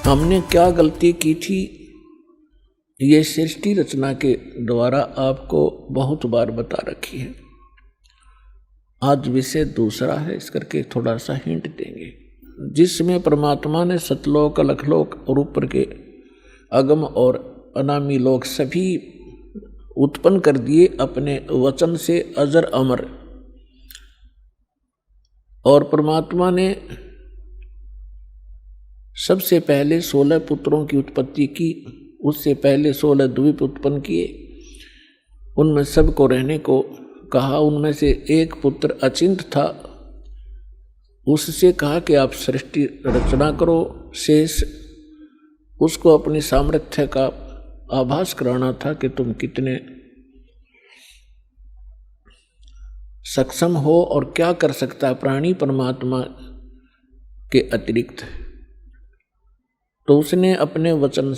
हमने क्या गलती की थी, ये सृष्टि रचना के द्वारा आपको बहुत बार बता रखी है। आज विषय दूसरा है, इस करके थोड़ा सा हिंट देंगे, जिसमें परमात्मा ने सतलोक, अलखलोक और ऊपर के अगम और अनामी लोक सभी उत्पन्न कर दिए अपने वचन से, अजर अमर। और परमात्मा ने सबसे पहले 16 पुत्रों की उत्पत्ति की, उससे पहले 16 द्वीप उत्पन्न किए, उनमें सबको रहने को कहा। उनमें से एक पुत्र अचिंत था, उससे कहा कि आप सृष्टि रचना करो। शेष उसको अपनी सामर्थ्य का आभास कराना था कि तुम कितने सक्षम हो और क्या कर सकता है प्राणी परमात्मा के अतिरिक्त। तो उसने अपने वचन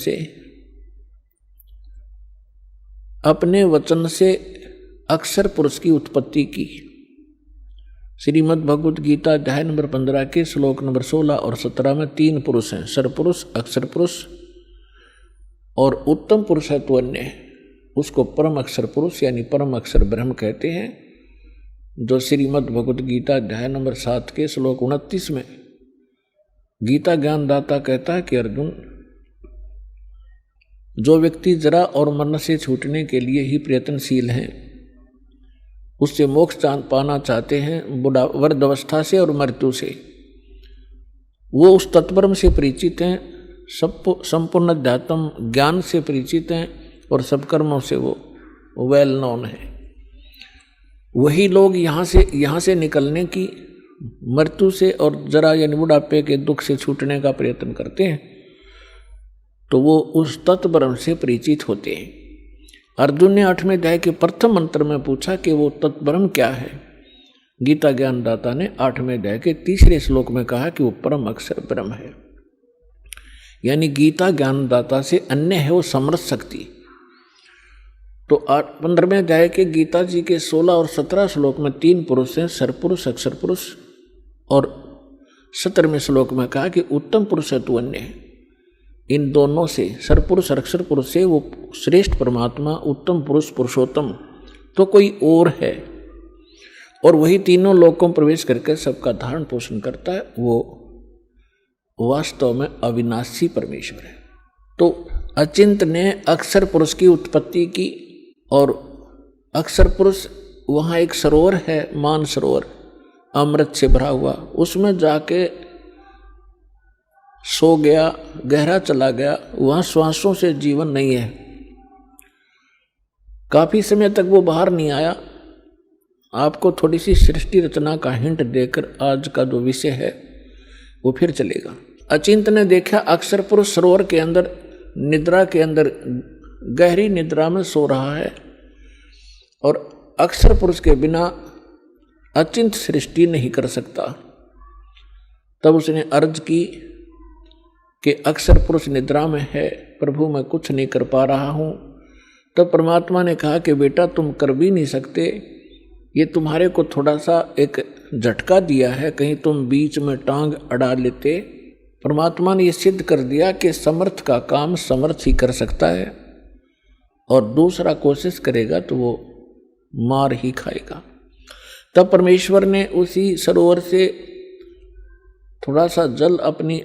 से अक्षर पुरुष की उत्पत्ति की। श्रीमद् भगवत गीता अध्याय नंबर 15 के श्लोक नंबर 16 और 17 में 3 पुरुष हैं, सरपुरुष, अक्षर पुरुष और उत्तम पुरुष है तो अन्य। उसको परम अक्षर पुरुष यानी परम अक्षर ब्रह्म कहते हैं, जो श्रीमद् भगवत गीता अध्याय नंबर 7 के श्लोक 29 में गीता ज्ञानदाता कहता है कि अर्जुन, जो व्यक्ति जरा और मरण से छूटने के लिए ही प्रयत्नशील हैं, उससे मोक्ष पाना चाहते हैं वृद्धावस्था से और मृत्यु से, वो उस तत्परम से परिचित हैं, संपूर्ण अध्यात्म ज्ञान से परिचित हैं और सब कर्मों से वो वेल नोन है। वही लोग यहाँ से निकलने की, मृत्यु से और जरा यानी बुढ़ापे के दुख से छूटने का प्रयत्न करते हैं, तो वो उस तत्परम से परिचित होते हैं। अर्जुन ने 8वें अध्याय के प्रथम मंत्र में पूछा कि वो तत्ब्रह्म क्या है। गीता ज्ञानदाता ने 8वें अध्याय के 3 श्लोक में कहा कि वो परम अक्षर ब्रह्म है। यानी गीता ज्ञानदाता से अन्य है वो समर्थ शक्ति। तो 15वें अध्याय के गीता जी के 16 और 17 श्लोक में 3 पुरुष हैं, सरपुरुष, अक्षर पुरुष, और 17वें श्लोक में कहा कि उत्तम पुरुष है तो अन्य है। इन दोनों से, सरपुरुष और अक्षर पुरुष से वो श्रेष्ठ परमात्मा, उत्तम पुरुष, पुरुषोत्तम तो कोई और है, और वही तीनों लोकों में प्रवेश करके सबका धारण पोषण करता है। वो वास्तव में अविनाशी परमेश्वर है। तो अचिंत ने अक्षर पुरुष की उत्पत्ति की, और अक्षर पुरुष वहाँ एक सरोवर है, मान सरोवर, अमृत से भरा हुआ, उसमें जाके सो गया, गहरा चला गया। वहाँ श्वासों से जीवन नहीं है, काफी समय तक वो बाहर नहीं आया। आपको थोड़ी सी सृष्टि रचना का हिंट देकर आज का जो विषय है वो फिर चलेगा। अचिंत ने देखा अक्षर पुरुष सरोवर के अंदर, निद्रा के अंदर, गहरी निद्रा में सो रहा है, और अक्षर पुरुष के बिना अचिंत सृष्टि नहीं कर सकता। तब उसने अर्ज की कि अक्षर पुरुष निद्रा में है, प्रभु मैं कुछ नहीं कर पा रहा हूँ। तब परमात्मा ने कहा कि बेटा तुम कर भी नहीं सकते, ये तुम्हारे को थोड़ा सा एक झटका दिया है, कहीं तुम बीच में टांग अड़ा लेते। परमात्मा ने ये सिद्ध कर दिया कि समर्थ का काम समर्थ ही कर सकता है, और दूसरा कोशिश करेगा तो वो मार ही खाएगा। तब परमेश्वर ने उसी सरोवर से थोड़ा सा जल अपनी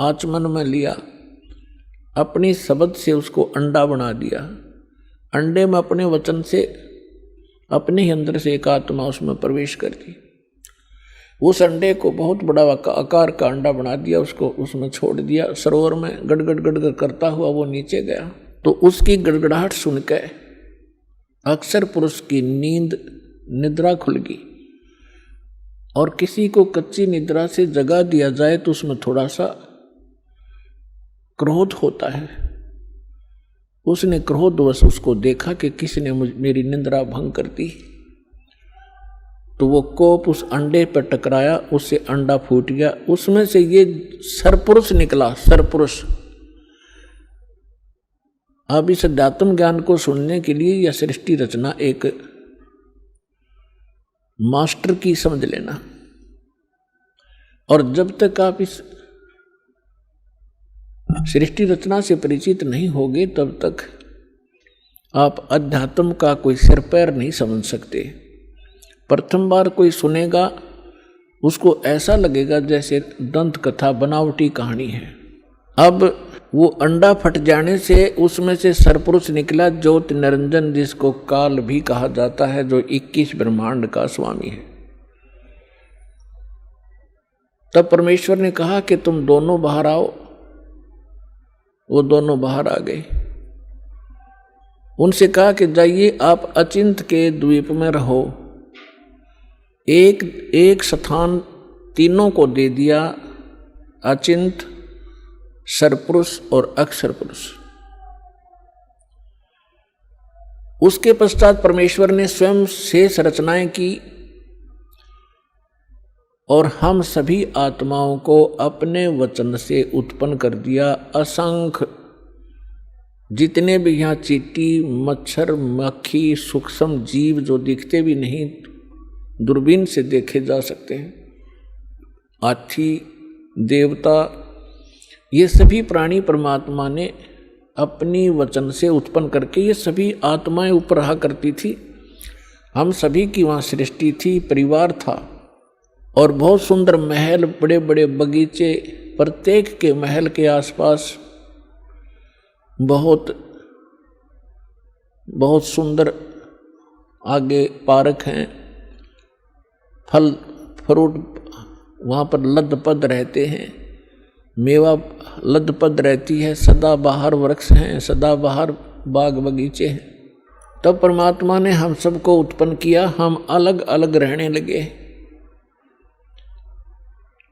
आचमन में लिया, अपनी शब्द से उसको अंडा बना दिया। अंडे में अपने वचन से, अपने ही अंदर से एक आत्मा उसमें प्रवेश कर दी। उस अंडे को बहुत बड़ा आकार का अंडा बना दिया, उसको उसमें छोड़ दिया। सरोवर में गड़गड़ गड़गड़ करता हुआ वो नीचे गया, तो उसकी गड़गड़ाहट सुनकर अक्षर पुरुष की निद्रा खुल गई। और किसी को कच्ची निद्रा से जगा दिया जाए तो उसमें थोड़ा सा क्रोध होता है। उसने क्रोधवश उसको देखा कि किसने मेरी निद्रा भंग कर दी, तो वो कोप उस अंडे पर टकराया, उससे अंडा फूट गया, उसमें से ये सरपुरुष निकला, सरपुरुष। अब इस अध्यात्म ज्ञान को सुनने के लिए यह सृष्टि रचना एक मास्टर की समझ लेना। और जब तक आप इस सृष्टि रचना से परिचित नहीं होगे तब तक आप अध्यात्म का कोई सिर पैर नहीं समझ सकते। प्रथम बार कोई सुनेगा उसको ऐसा लगेगा जैसे दंत कथा बनावटी कहानी है। अब वो अंडा फट जाने से उसमें से सरपुरुष निकला ज्योत निरंजन, जिसको काल भी कहा जाता है, जो 21 ब्रह्मांड का स्वामी है। तब परमेश्वर ने कहा कि तुम दोनों बाहर आओ। वो दोनों बाहर आ गए। उनसे कहा कि जाइए आप अचिंत के द्वीप में रहो। एक स्थान तीनों को दे दिया, अचिंत, सरपुरुष और अक्षर पुरुष। उसके पश्चात परमेश्वर ने स्वयं शेष रचनाएं की और हम सभी आत्माओं को अपने वचन से उत्पन्न कर दिया। असंख्य जितने भी यहाँ चींटी, मच्छर, मक्खी, सूक्ष्म जीव जो दिखते भी नहीं, दूरबीन से देखे जा सकते हैं, हाथी, देवता, ये सभी प्राणी परमात्मा ने अपनी वचन से उत्पन्न करके, ये सभी आत्माएं ऊपर रहा करती थी। हम सभी की वहाँ सृष्टि थी, परिवार था और बहुत सुंदर महल, बड़े बड़े बगीचे, प्रत्येक के महल के आसपास बहुत बहुत सुंदर आगे पार्क हैं, फल फ्रूट वहाँ पर लदपद रहते हैं, मेवा लदपद रहती है, सदाबहार वृक्ष हैं, सदाबहार बाग बगीचे हैं। तब परमात्मा ने हम सबको उत्पन्न किया, हम अलग अलग रहने लगे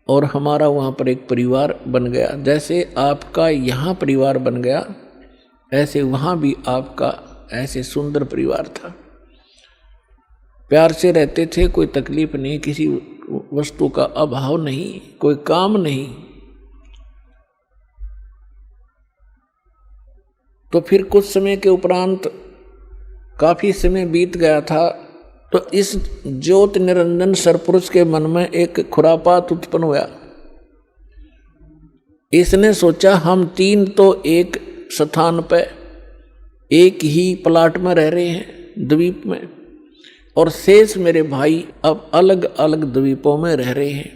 और हमारा वहाँ पर एक परिवार बन गया। जैसे आपका यहाँ परिवार बन गया, ऐसे वहाँ भी आपका ऐसे सुंदर परिवार था। प्यार से रहते थे, कोई तकलीफ नहीं, किसी वस्तु का अभाव नहीं, कोई काम नहीं। तो फिर कुछ समय के उपरांत काफी समय बीत गया था, तो इस ज्योत निरंजन सरपुरुष के मन में एक खुरापात उत्पन्न हुआ। इसने सोचा हम तीन तो एक स्थान पे एक ही प्लाट में रह रहे हैं, द्वीप में, और शेष मेरे भाई अब अलग अलग द्वीपों में रह रहे हैं,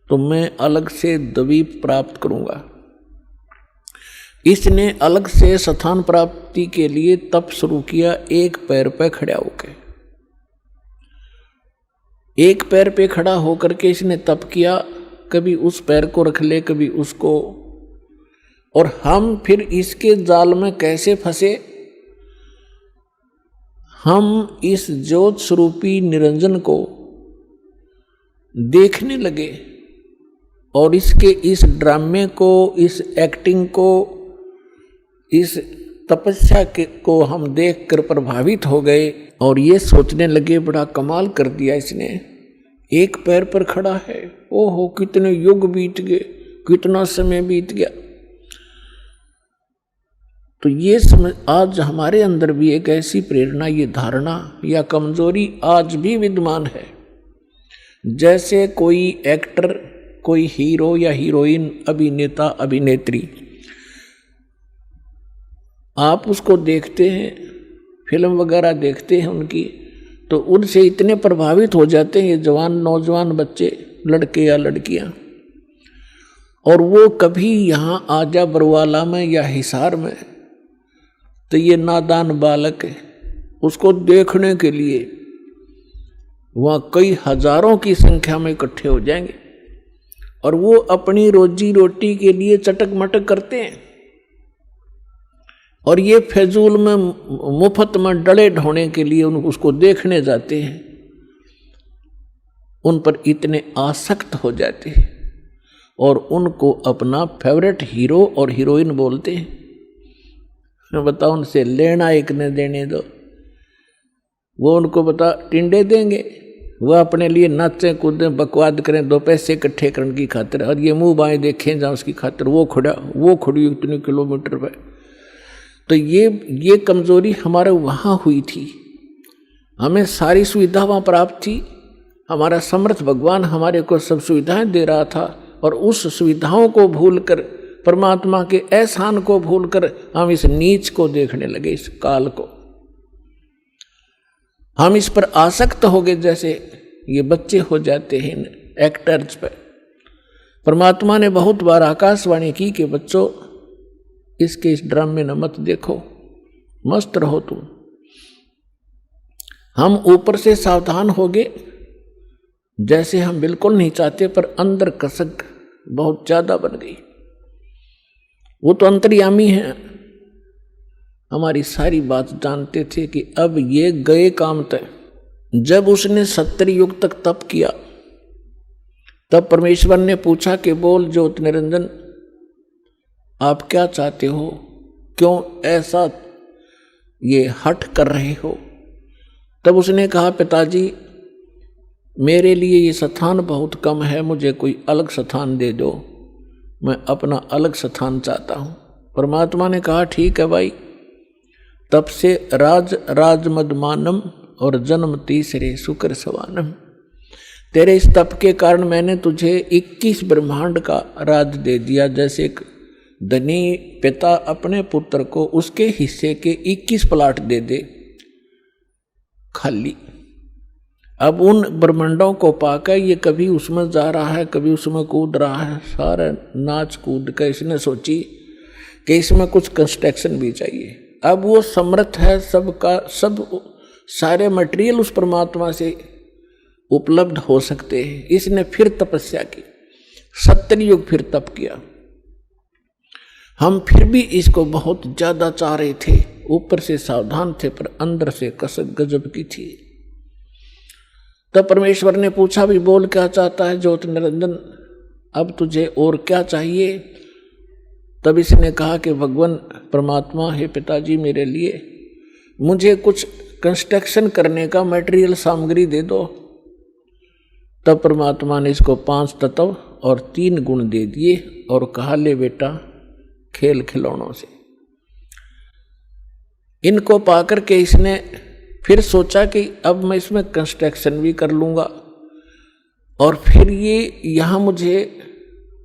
तो मैं अलग से द्वीप प्राप्त करूंगा। इसने अलग से स्थान प्राप्ति के लिए तप शुरू किया, एक पैर पे खड़ा होकर। एक पैर पे खड़ा होकर के इसने तप किया, कभी उस पैर को रख ले, कभी उसको, और हम फिर इसके जाल में कैसे फंसे। हम इस ज्योत स्वरूपी निरंजन को देखने लगे और इसके इस ड्रामे को, इस एक्टिंग को, इस तपस्या को हम देखकर प्रभावित हो गए और ये सोचने लगे बड़ा कमाल कर दिया इसने, एक पैर पर खड़ा है, ओहो कितने युग बीत गए, कितना समय बीत गया। तो ये समझ, आज हमारे अंदर भी एक ऐसी प्रेरणा, ये धारणा या कमजोरी आज भी विद्यमान है। जैसे कोई एक्टर, कोई हीरो या हीरोइन, अभिनेता, अभिनेत्री, आप उसको देखते हैं, फिल्म वगैरह देखते हैं उनकी, तो उनसे इतने प्रभावित हो जाते हैं ये जवान नौजवान बच्चे, लड़के या लड़कियां, और वो कभी यहाँ आजा बरवाला में या हिसार में, तो ये नादान बालक है, उसको देखने के लिए वहाँ कई हजारों की संख्या में इकट्ठे हो जाएंगे और वो अपनी रोजी रोटी के लिए चटक मटक करते हैं और ये फजूल में मुफ्त में डले ढोने के लिए उसको देखने जाते हैं, उन पर इतने आसक्त हो जाते हैं और उनको अपना फेवरेट हीरो और हीरोइन बोलते हैं। मैं बताऊं, उनसे लेना एक ने देने दो, वो उनको बता टिंडे देंगे, वह अपने लिए नाचें कूदें बकवाद करें, दो पैसे इकट्ठे करने की खातिर, और ये मुंह बाएं देखें जहाँ उसकी खातिर वो खड़ी इतने किलोमीटर पे। तो ये कमजोरी हमारे वहाँ हुई थी। हमें सारी सुविधा वहाँ प्राप्त थी, हमारा समर्थ भगवान हमारे को सब सुविधाएं दे रहा था और उस सुविधाओं को भूलकर परमात्मा के एहसान को भूलकर हम इस नीच को देखने लगे, इस काल को। हम इस पर आसक्त हो गए, जैसे ये बच्चे हो जाते हैं एक्टर्स पर। परमात्मा ने बहुत बार आकाशवाणी की कि बच्चों इसके इस ड्रामे में मत देखो, मस्त रहो तुम। हम ऊपर से सावधान हो गए, जैसे हम बिल्कुल नहीं चाहते, पर अंदर कसक बहुत ज्यादा बन गई। वो तो अंतर्यामी है, हमारी सारी बात जानते थे कि अब ये गए काम तय। जब उसने 70 युग तक तप किया, तब परमेश्वर ने पूछा कि बोल ज्योत निरंजन, आप क्या चाहते हो, क्यों ऐसा ये हठ कर रहे हो। तब उसने कहा पिताजी मेरे लिए ये स्थान बहुत कम है, मुझे कोई अलग स्थान दे दो, मैं अपना अलग स्थान चाहता हूँ। परमात्मा ने कहा ठीक है भाई। तब से राजमदमानम और जन्म तीसरे शुक्र सवानम, तेरे इस तप के कारण मैंने तुझे 21 ब्रह्मांड का राज दे दिया। जैसे एक धनी पिता अपने पुत्र को उसके हिस्से के 21 प्लाट दे दे खाली। अब उन ब्रह्मांडों को पाकर ये कभी उसमें जा रहा है, कभी उसमें कूद रहा है, सारा नाच कूद कर इसने सोची कि इसमें कुछ कंस्ट्रक्शन भी चाहिए। अब वो समर्थ है, सबका सब सारे मटेरियल उस परमात्मा से उपलब्ध हो सकते हैं। इसने फिर तपस्या की, 70 युग फिर तप किया। हम फिर भी इसको बहुत ज्यादा चाह रहे थे, ऊपर से सावधान थे पर अंदर से कसक गजब की थी। तब परमेश्वर ने पूछा भी बोल क्या चाहता है ज्योत निरंजन, अब तुझे और क्या चाहिए। तब इसने कहा कि भगवान परमात्मा हे पिताजी मेरे लिए मुझे कुछ कंस्ट्रक्शन करने का मटेरियल सामग्री दे दो। तब परमात्मा ने इसको 5 तत्व और 3 गुण दे दिए और कहा ले बेटा खेल खिलौनों से। इनको पाकर के इसने फिर सोचा कि अब मैं इसमें कंस्ट्रक्शन भी कर लूंगा और फिर ये यहाँ मुझे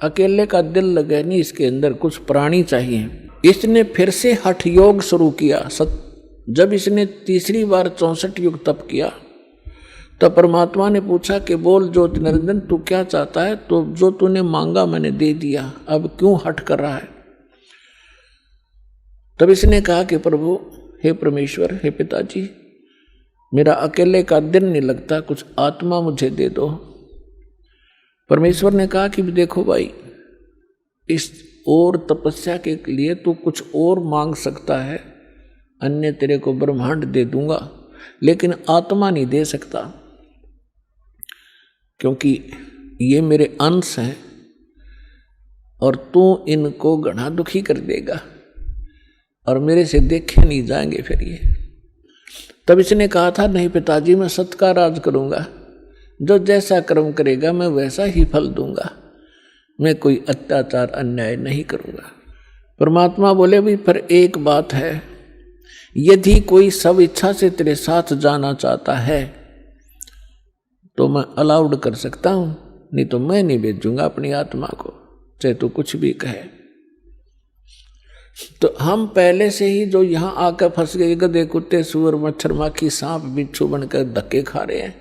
अकेले का दिल लगे नहीं, इसके अंदर कुछ प्राणी चाहिए। इसने फिर से हठ योग शुरू किया। जब इसने तीसरी बार 64 युग तप किया तब परमात्मा ने पूछा कि बोल ज्योत निरंजन तू क्या चाहता है। तो जो तूने मांगा मैंने दे दिया, अब क्यों हठ कर रहा है। तब इसने कहा कि प्रभु हे परमेश्वर हे पिताजी मेरा अकेले का दिल नहीं लगता, कुछ आत्मा मुझे दे दो। परमेश्वर ने कहा कि देखो भाई इस और तपस्या के लिए तू कुछ और मांग सकता है, अन्य तेरे को ब्रह्मांड दे दूंगा, लेकिन आत्मा नहीं दे सकता क्योंकि ये मेरे अंश हैं और तू इनको घना दुखी कर देगा और मेरे से देखे नहीं जाएंगे फिर ये। तब इसने कहा था नहीं पिताजी मैं सत्य का राज करूंगा, जो जैसा कर्म करेगा मैं वैसा ही फल दूंगा, मैं कोई अत्याचार अन्याय नहीं करूंगा। परमात्मा बोले भी पर एक बात है, यदि कोई सब इच्छा से तेरे साथ जाना चाहता है तो मैं अलाउड कर सकता हूं, नहीं तो मैं नहीं भेजूंगा अपनी आत्मा को, चाहे तू कुछ भी कहे। तो हम पहले से ही जो यहाँ आकर फंस गए, गधे कुत्ते सुअर मच्छर माखी सांप बिच्छू बनकर धक्के खा रहे हैं,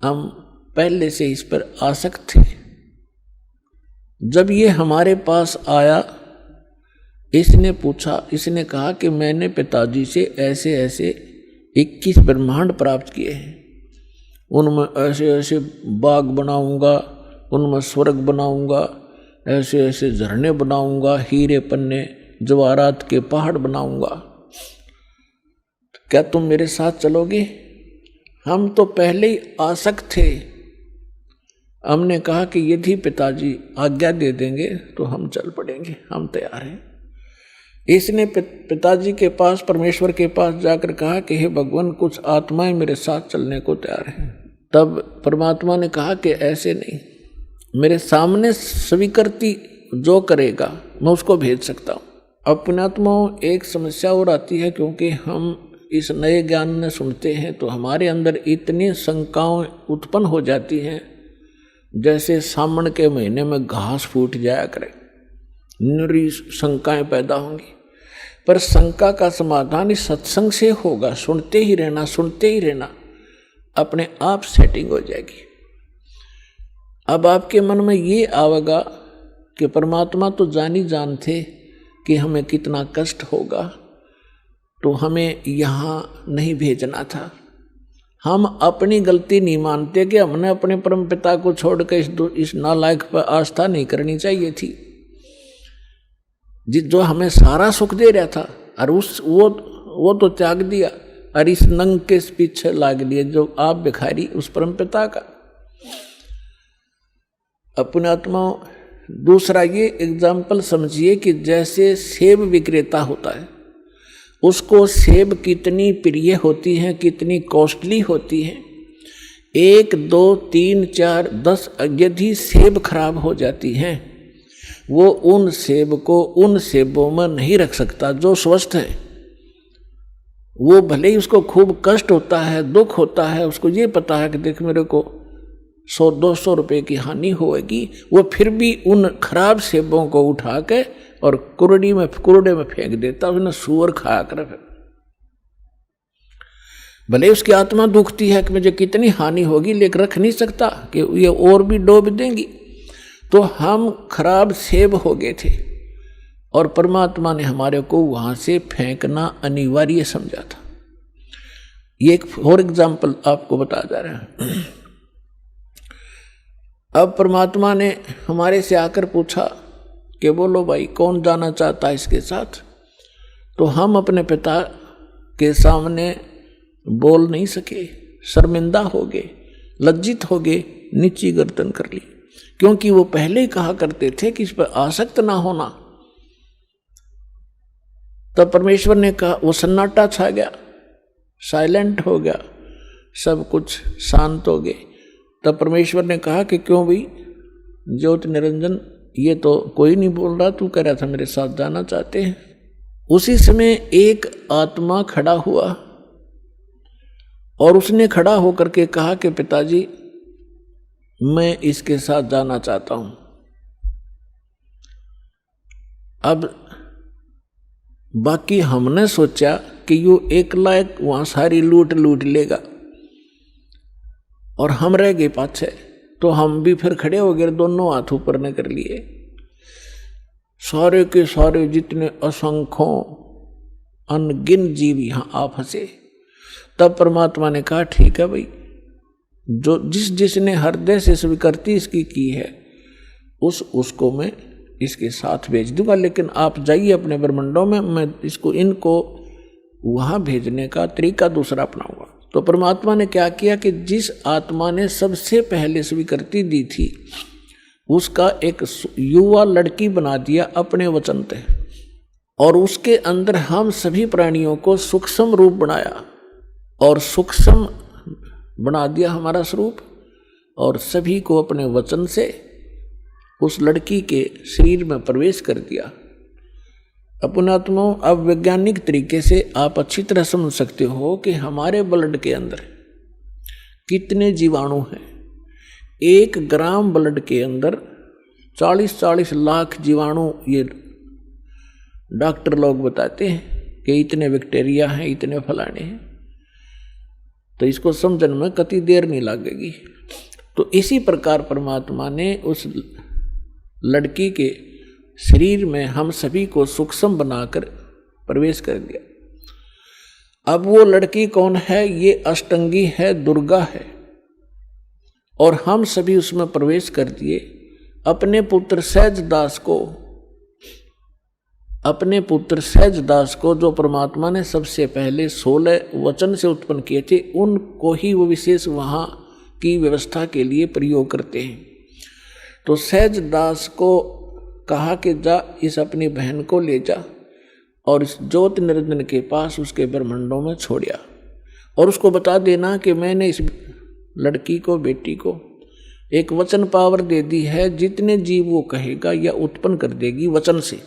हम पहले से इस पर आसक्त थे। जब ये हमारे पास आया इसने पूछा, इसने कहा कि मैंने पिताजी से ऐसे ऐसे 21 ब्रह्मांड प्राप्त किए हैं, उनमें ऐसे ऐसे बाग बनाऊंगा, उनमें स्वर्ग बनाऊंगा, ऐसे ऐसे झरने बनाऊंगा, हीरे पन्ने जवाहरात के पहाड़ बनाऊंगा, क्या तुम मेरे साथ चलोगे। हम तो पहले ही आसक्त थे। हमने कहा कि यदि पिताजी आज्ञा दे देंगे तो हम चल पड़ेंगे, हम तैयार हैं। इसने पिताजी के पास परमेश्वर के पास जाकर कहा कि हे भगवान कुछ आत्माएं मेरे साथ चलने को तैयार हैं। तब परमात्मा ने कहा कि ऐसे नहीं, मेरे सामने स्वीकृति जो करेगा मैं उसको भेज सकता हूँ। अपनात्माओं एक समस्या और आती है, क्योंकि हम इस नए ज्ञान में सुनते हैं तो हमारे अंदर इतनी शंकाएं उत्पन्न हो जाती हैं जैसे सावन के महीने में घास फूट जाया करे, निरी शंकाएं पैदा होंगी। पर शंका का समाधान इस सत्संग से होगा। सुनते ही रहना, सुनते ही रहना, अपने आप सेटिंग हो जाएगी। अब आपके मन में ये आवेगा कि परमात्मा तो जानी जानते कि हमें कितना कष्ट होगा, तो हमें यहाँ नहीं भेजना था। हम अपनी गलती नहीं मानते कि हमने अपने परम पिता को छोड़कर इस नालायक पर आस्था नहीं करनी चाहिए थी, जो हमें सारा सुख दे रहा था, और वो तो त्याग दिया और इस नंग के पीछे लाग लिए जो आप भिखारी उस परम पिता का। अपने आत्मा। दूसरा ये एग्जाम्पल समझिए कि जैसे सेब विक्रेता होता है, उसको सेब कितनी प्रिय होती हैं, कितनी कॉस्टली होती हैं। 1, 2, 3, 4, 10 यदि सेब खराब हो जाती हैं, वो उन सेब को उन सेबों में नहीं रख सकता जो स्वस्थ है। वो भले ही उसको खूब कष्ट होता है, दुख होता है, उसको ये पता है कि देख मेरे को 100-200 रुपए की हानि होगी, वो फिर भी उन खराब सेबों को उठा के और कूड़े में फेंक देता, उसने सूअर खाया कर। भले उसकी आत्मा दुखती है कि मुझे कितनी हानि होगी, लेकिन रख नहीं सकता कि ये और भी डूब देंगी। तो हम खराब सेब हो गए थे और परमात्मा ने हमारे को वहां से फेंकना अनिवार्य समझा था। ये एक और एग्जाम्पल आपको बताया जा रहा है। अब परमात्मा ने हमारे से आकर पूछा कि बोलो भाई कौन जाना चाहता है इसके साथ। तो हम अपने पिता के सामने बोल नहीं सके, शर्मिंदा हो गए, लज्जित हो गए, नीची गर्दन कर ली, क्योंकि वो पहले ही कहा करते थे कि इस पर आसक्त ना होना। तब परमेश्वर ने कहा, वो सन्नाटा छा गया, साइलेंट हो गया, सब कुछ शांत हो गए। तब परमेश्वर ने कहा कि क्यों भाई ज्योति निरंजन, ये तो कोई नहीं बोल रहा, तू कह रहा था मेरे साथ जाना चाहते हैं। उसी समय एक आत्मा खड़ा हुआ और उसने खड़ा होकर के कहा कि पिताजी मैं इसके साथ जाना चाहता हूं। अब बाकी हमने सोचा कि यू एक लायक वहां सारी लूट लेगा और हम रह गए पाछे, तो हम भी फिर खड़े हो गए, दोनों हाथ ऊपर ने कर लिए। सारे के सारे जितने असंख्यों अनगिन जीव यहां आ फंसे। तब परमात्मा ने कहा ठीक है भाई, जो जिसने हृदय से स्वीकृति इसकी की है उसको मैं इसके साथ भेज दूंगा, लेकिन आप जाइए अपने ब्रह्मांडों में, मैं इनको वहां भेजने का तरीका दूसरा अपनाऊंगा। तो परमात्मा ने क्या किया कि जिस आत्मा ने सबसे पहले स्वीकृति दी थी उसका एक युवा लड़की बना दिया अपने वचन से, और उसके अंदर हम सभी प्राणियों को सूक्ष्म रूप बनाया और सूक्ष्म बना दिया हमारा स्वरूप, और सभी को अपने वचन से उस लड़की के शरीर में प्रवेश कर दिया। अपनात्मा, अब वैज्ञानिक तरीके से आप अच्छी तरह समझ सकते हो कि हमारे ब्लड के अंदर कितने जीवाणु हैं। 1 ग्राम ब्लड के अंदर 40-40 लाख जीवाणु, ये डॉक्टर लोग बताते हैं कि इतने बैक्टीरिया हैं, इतने फलाने हैं। तो इसको समझने में कति देर नहीं लगेगी। तो इसी प्रकार परमात्मा ने उस लड़की के शरीर में हम सभी को सूक्ष्म बनाकर प्रवेश कर दिया। अब वो लड़की कौन है? ये अष्टंगी है, दुर्गा है, और हम सभी उसमें प्रवेश कर दिए। अपने पुत्र सहज दास को जो परमात्मा ने सबसे पहले 16 वचन से उत्पन्न किए थे, उनको ही वो विशेष वहाँ की व्यवस्था के लिए प्रयोग करते हैं। तो सहज दास को कहा कि जा इस अपनी बहन को ले जा और इस ज्योति निरंजन के पास उसके ब्रह्मांडों में छोड़िया, और उसको बता देना कि मैंने इस लड़की को, बेटी को एक वचन पावर दे दी है, जितने जीव वो कहेगा या उत्पन्न कर देगी वचन से,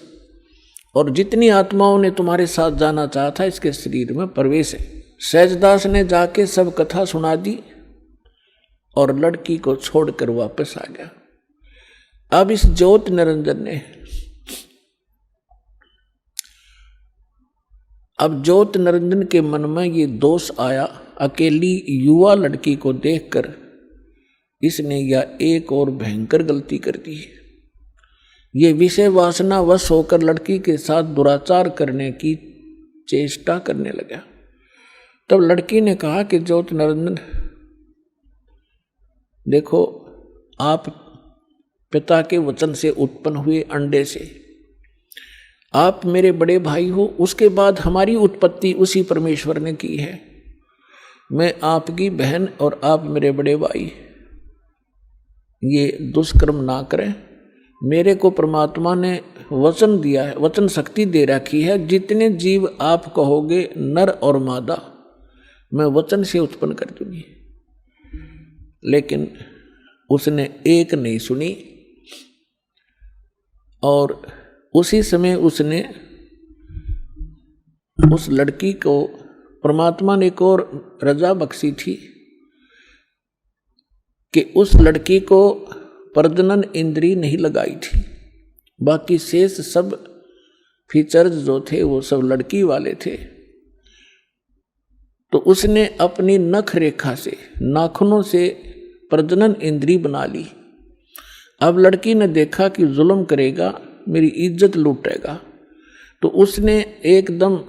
और जितनी आत्माओं ने तुम्हारे साथ जाना चाहा था इसके शरीर में प्रवेश है। सहजदास ने जाके सब कथा सुना दी और लड़की को छोड़कर वापस आ गया। अब इस ज्योति निरंजन ने अब ज्योति निरंजन के मन में ये दोष आया, अकेली युवा लड़की को देखकर इसने यह एक और भयंकर गलती कर दी। ये विषय वासना वश होकर लड़की के साथ दुराचार करने की चेष्टा करने लगा। तब लड़की ने कहा कि ज्योति निरंजन देखो, आप पिता के वचन से उत्पन्न हुए अंडे से, आप मेरे बड़े भाई हो, उसके बाद हमारी उत्पत्ति उसी परमेश्वर ने की है। मैं आपकी बहन और आप मेरे बड़े भाई, ये दुष्कर्म ना करें। मेरे को परमात्मा ने वचन दिया है, वचन शक्ति दे रखी है, जितने जीव आप कहोगे नर और मादा मैं वचन से उत्पन्न कर दूंगी। लेकिन उसने एक नहीं सुनी और उसी समय उसने उस लड़की को, परमात्मा ने एक और रजा बख्शी थी कि उस लड़की को प्रजनन इंद्री नहीं लगाई थी, बाकी शेष सब फीचर्स जो थे वो सब लड़की वाले थे। तो उसने अपनी नख रेखा से, नाखूनों से प्रजनन इंद्री बना ली। अब लड़की ने देखा कि जुल्म करेगा, मेरी इज्जत लूटेगा, तो उसने एकदम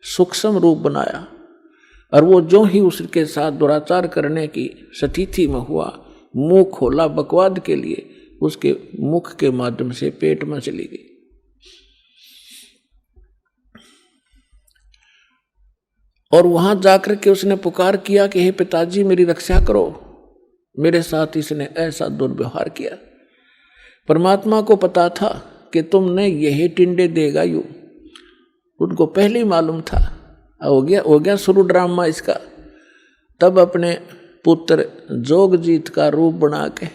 सूक्ष्म रूप बनाया और वो जो ही उसके साथ दुराचार करने की स्थिति में हुआ, मुंह खोला बकवाद के लिए, उसके मुख के माध्यम से पेट में चली गई। और वहां जाकर के उसने पुकार किया कि हे पिताजी मेरी रक्षा करो, मेरे साथ इसने ऐसा दुर्व्यवहार किया। परमात्मा को पता था कि तुमने यही टिंडे देगा यूं, उनको पहले ही मालूम था। हो गया शुरू ड्रामा इसका। तब अपने पुत्र जोगजीत का रूप बना के,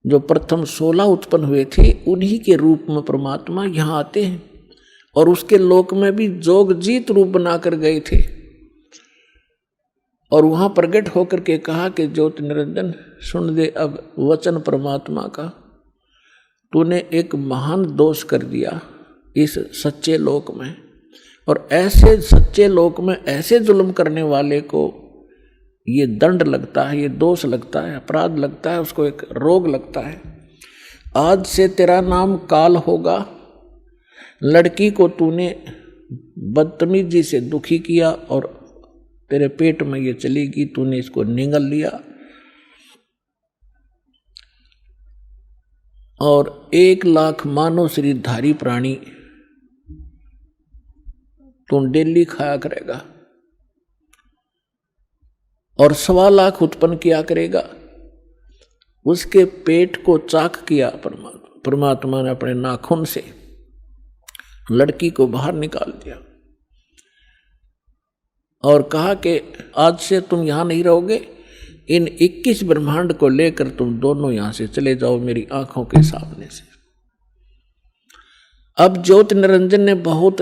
जो प्रथम 16 उत्पन्न हुए थे, उन्हीं के रूप में परमात्मा यहाँ आते हैं और उसके लोक में भी जोगजीत रूप बनाकर गए थे। और वहां प्रकट होकर के कहा कि ज्योति निरंजन सुन दे अब वचन परमात्मा का, तूने एक महान दोष कर दिया इस सच्चे लोक में, और ऐसे सच्चे लोक में ऐसे जुल्म करने वाले को ये दंड लगता है, ये दोष लगता है, अपराध लगता है, उसको एक रोग लगता है। आज से तेरा नाम काल होगा। लड़की को तूने बदतमीजी से दुखी किया और तेरे पेट में ये चलेगी, तूने इसको निगल लिया और 1 लाख मानव शरीरधारी प्राणी तू डेली खाया करेगा और 1.25 लाख उत्पन्न किया करेगा। उसके पेट को चाक किया परमात्मा ने अपने नाखून से, लड़की को बाहर निकाल दिया और कहा कि आज से तुम यहां नहीं रहोगे, इन 21 ब्रह्मांड को लेकर तुम दोनों यहां से चले जाओ मेरी आंखों के सामने से। अब ज्योति निरंजन ने बहुत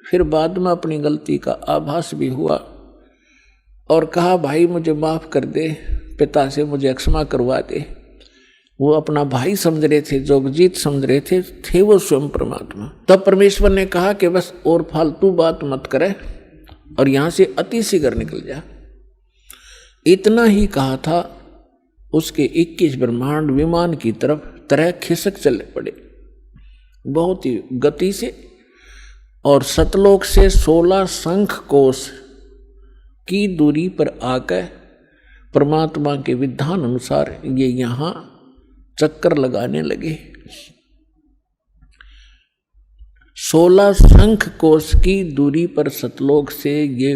फिर बाद में अपनी गलती का आभास भी हुआ और कहा भाई मुझे माफ कर दे, पिता से मुझे क्षमा करवा दे। वो अपना भाई समझ रहे थे, जोगजीत समझ रहे थे वो स्वयं परमात्मा। तब परमेश्वर ने कहा कि बस और फालतू बात मत करे और यहां से अति शीघ्र निकल जा। इतना ही कहा था, उसके 21 ब्रह्मांड विमान की तरह खिसक चले पड़े बहुत ही गति से, और सतलोक से 16 शंख कोश की दूरी पर आकर परमात्मा के विधान अनुसार ये यहां चक्कर लगाने लगे। 16 शंख कोश की दूरी पर सतलोक से ये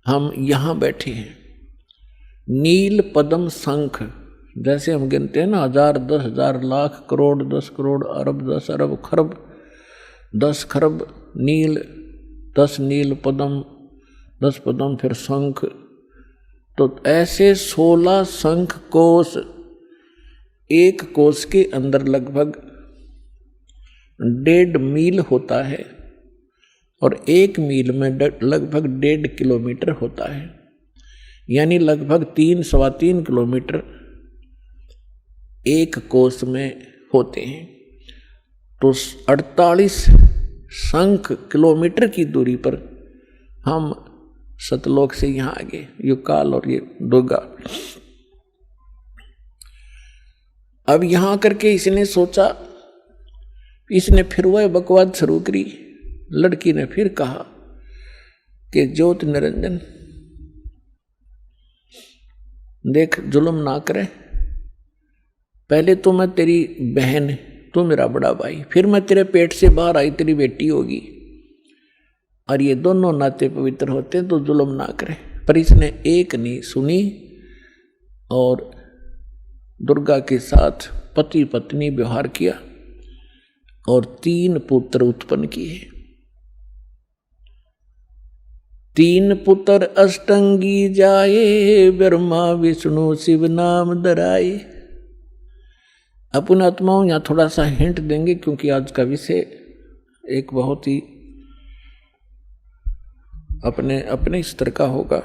हम यहां बैठे हैं। नील पद्म शंख, जैसे हम गिनते हैं ना 1000, 10,000, लाख, करोड़, 10 करोड़, अरब, 10 अरब, खरब, 10 खरब नील, 10 नील पद्म, 10 पद्म, फिर शंख। तो ऐसे 16 शंख कोश, एक कोश के अंदर लगभग 1.5 मील होता है और 1 मील में लगभग 1.5 किलोमीटर होता है, यानी लगभग 3-3.25 किलोमीटर एक कोश में होते हैं। तो 48 संख्य किलोमीटर की दूरी पर हम सतलोक से यहाँ आ गए, ये काल और ये दुर्गा। अब यहाँ करके इसने सोचा, इसने फिर वह बकवाद शुरू करी। लड़की ने फिर कहा कि ज्योत निरंजन देख, जुल्म ना करे, पहले तो मैं तेरी बहन, तू मेरा बड़ा भाई, फिर मैं तेरे पेट से बाहर आई तेरी बेटी होगी, और ये दोनों नाते पवित्र होते, तो जुल्म ना करे। पर इसने एक नहीं सुनी और दुर्गा के साथ पति पत्नी व्यवहार किया और 3 पुत्र उत्पन्न किए। 3 पुत्र अष्टंगी जाए, ब्रह्मा विष्णु शिव नाम धराए। अपन आत्माओं यहाँ थोड़ा सा हिंट देंगे, क्योंकि आज का विषय एक बहुत ही अपने स्तर का होगा।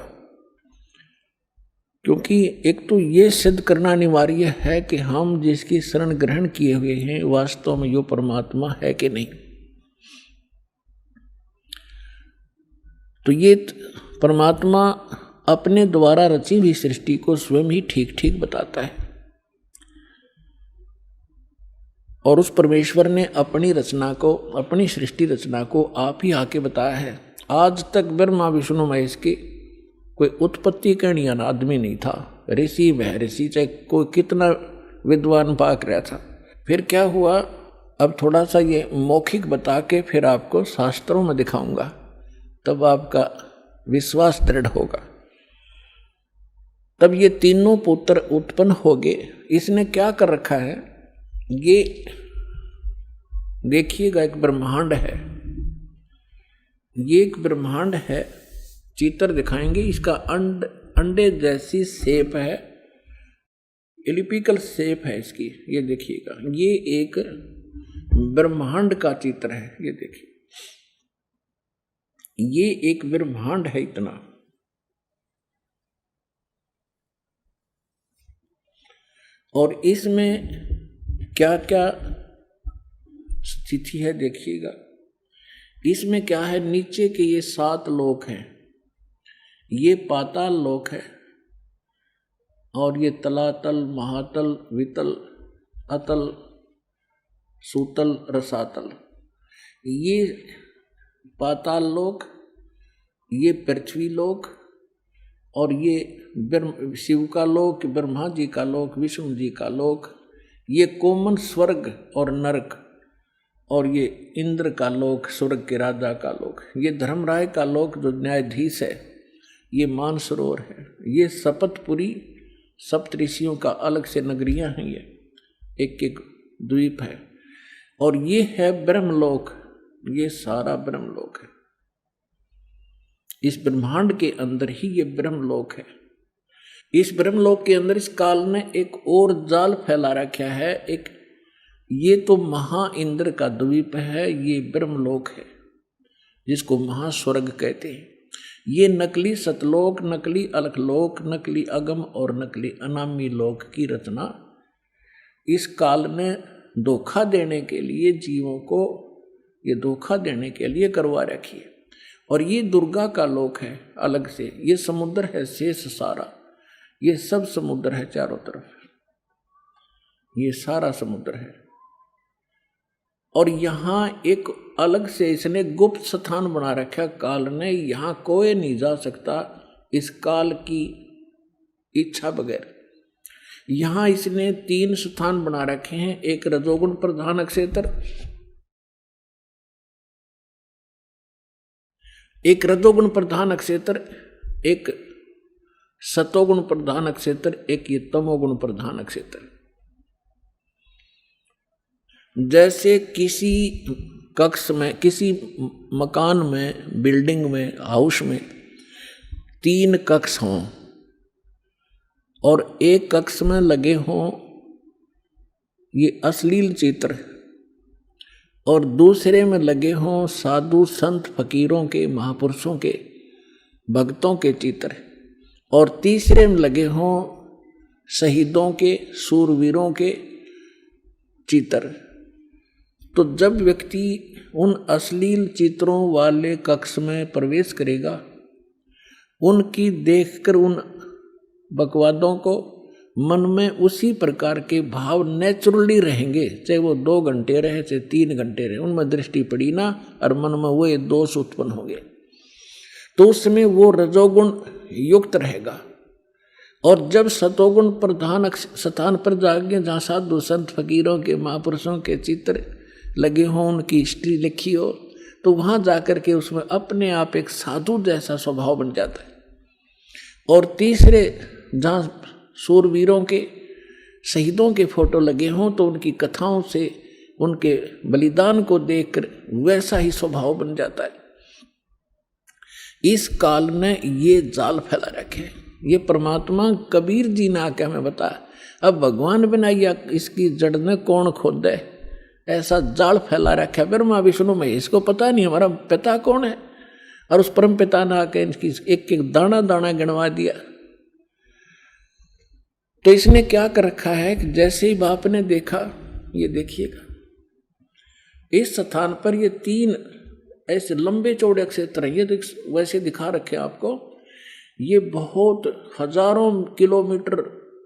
क्योंकि एक तो ये सिद्ध करना अनिवार्य है कि हम जिसकी शरण ग्रहण किए हुए हैं वास्तव में यो परमात्मा है कि नहीं। तो ये परमात्मा अपने द्वारा रची हुई सृष्टि को स्वयं ही ठीक ठीक बताता है, और उस परमेश्वर ने अपनी रचना को, अपनी सृष्टि रचना को आप ही आके बताया है। आज तक ब्रह्मा विष्णु महेश की कोई उत्पत्ति करने वाला आदमी नहीं था। ऋषि महर्षि चाहे कोई कितना विद्वान पाक रहा था। फिर क्या हुआ, अब थोड़ा सा ये मौखिक बता के फिर आपको शास्त्रों में दिखाऊंगा, तब आपका विश्वास दृढ़ होगा। तब ये तीनों पुत्र उत्पन्न हो गए। इसने क्या कर रखा है, ये देखिएगा, एक ब्रह्मांड है, ये एक ब्रह्मांड है। चित्र दिखाएंगे, इसका अंडे जैसी शेप है, एलिपिकल शेप है इसकी। ये देखिएगा, ये एक ब्रह्मांड का चित्र है। ये देखिए, ये एक ब्रह्मांड है इतना। और इसमें क्या क्या स्थिति है देखिएगा। इसमें क्या है, नीचे के ये 7 लोक हैं, ये पाताल लोक है, और ये तलातल, महातल, वितल, अतल, सूतल, रसातल। ये पाताल लोक, ये पृथ्वी लोक, और ये शिव का लोक, ब्रह्मा जी का लोक, विष्णु जी का लोक, ये कॉमन स्वर्ग और नरक, और ये इंद्र का लोक, स्वर्ग के राजा का लोक, ये धर्मराय का लोक जो न्यायाधीश है, ये मानसरोवर है, ये शपथपुरी सप्तऋषियों का अलग से नगरियां हैं, ये एक एक द्वीप है, और ये है ब्रह्मलोक। ये सारा ब्रह्मलोक है। इस ब्रह्मांड के अंदर ही ये ब्रह्मलोक है। इस ब्रह्मलोक के अंदर इस काल ने एक और जाल फैला रखा है। एक ये तो महा इंद्र का द्वीप है, ये ब्रह्मलोक है जिसको महास्वर्ग कहते हैं। ये नकली सतलोक, नकली अलखलोक, नकली अगम और नकली अनामी लोक की रचना इस काल ने धोखा देने के लिए, जीवों को ये धोखा देने के लिए करवा रखी है। और ये दुर्गा का लोक है अलग से। ये समुद्र है शेष सारा, ये सब समुद्र है चारों तरफ, ये सारा समुद्र है। और यहाँ एक अलग से इसने गुप्त स्थान बना रखा काल ने, यहाँ कोई नहीं जा सकता इस काल की इच्छा बगैर। यहाँ इसने 3 स्थान बना रखे हैं, एक रजोगुण प्रधान क्षेत्र, एक रजोगुण प्रधान क्षेत्र, एक सतोगुण प्रधान क्षेत्र, एक ये तमोगुण प्रधान क्षेत्र। जैसे किसी कक्ष में, किसी मकान में, बिल्डिंग में, हाउस में 3 कक्ष हों और एक कक्ष में लगे हों ये अश्लील चित्र, और दूसरे में लगे हों साधु संत फकीरों के, महापुरुषों के, भक्तों के चित्र, और तीसरे में लगे हों शहीदों के, सूरवीरों के चित्र, तो जब व्यक्ति उन अश्लील चित्रों वाले कक्ष में प्रवेश करेगा, उनकी देखकर उन बकवादों को मन में उसी प्रकार के भाव नेचुरली रहेंगे, चाहे वो 2 घंटे रहे चाहे 3 घंटे रहे, उनमें दृष्टि पड़ी ना और मन में वो दोष उत्पन्न हो गए, तो उसमें वो रजोगुण युक्त रहेगा। और जब सतोगुण प्रधान स्थान पर जाएंगे, जहाँ साधु संत फकीरों के महापुरुषों के चित्र लगे हों, उनकी हिस्ट्री लिखी हो, तो वहाँ जाकर के उसमें अपने आप एक साधु जैसा स्वभाव बन जाता है। और तीसरे, जहाँ सूरवीरों के शहीदों के फोटो लगे हों, तो उनकी कथाओं से उनके बलिदान को देखकर वैसा ही स्वभाव बन जाता है। इस काल ने ये जाल फैला रखे, ये परमात्मा कबीर जी ने आके हमें बताया। अब भगवान बनाइया इसकी जड़ ने कौन खोद है, ऐसा जाल फैला रखा है। ब्रह्मा विष्णु महेश को पता नहीं हमारा पिता कौन है, और उस परम पिता ने आके इनकी एक एक दाना दाना गिनवा दिया। तो इसने क्या कर रखा है कि जैसे ही बाप ने देखा, ये देखिएगा इस स्थान पर ये 3 ऐसे लंबे चौड़े क्षेत्र हैं, ये वैसे दिखा रखे आपको। ये बहुत हजारों किलोमीटर,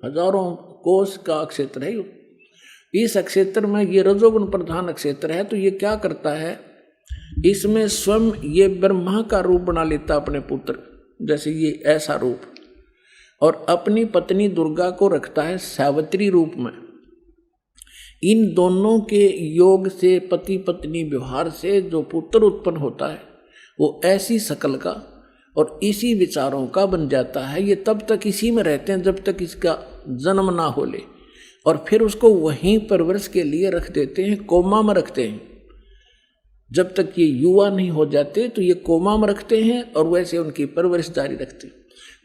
हजारों कोस का क्षेत्र है। इस क्षेत्र में ये रजोगुण प्रधान क्षेत्र है। तो ये क्या करता है, इसमें स्वयं ये ब्रह्मा का रूप बना लेता अपने पुत्र, जैसे ये ऐसा रूप, और अपनी पत्नी दुर्गा को रखता है सावित्री रूप में। इन दोनों के योग से, पति पत्नी व्यवहार से जो पुत्र उत्पन्न होता है, वो ऐसी शकल का और इसी विचारों का बन जाता है। ये तब तक इसी में रहते हैं जब तक इसका जन्म ना हो ले, और फिर उसको वहीं परवरिश के लिए रख देते हैं, कोमा में रखते हैं। जब तक ये युवा नहीं हो जाते तो ये कोमा में रखते हैं और वैसे उनकी परवरिश जारी रखते हैं।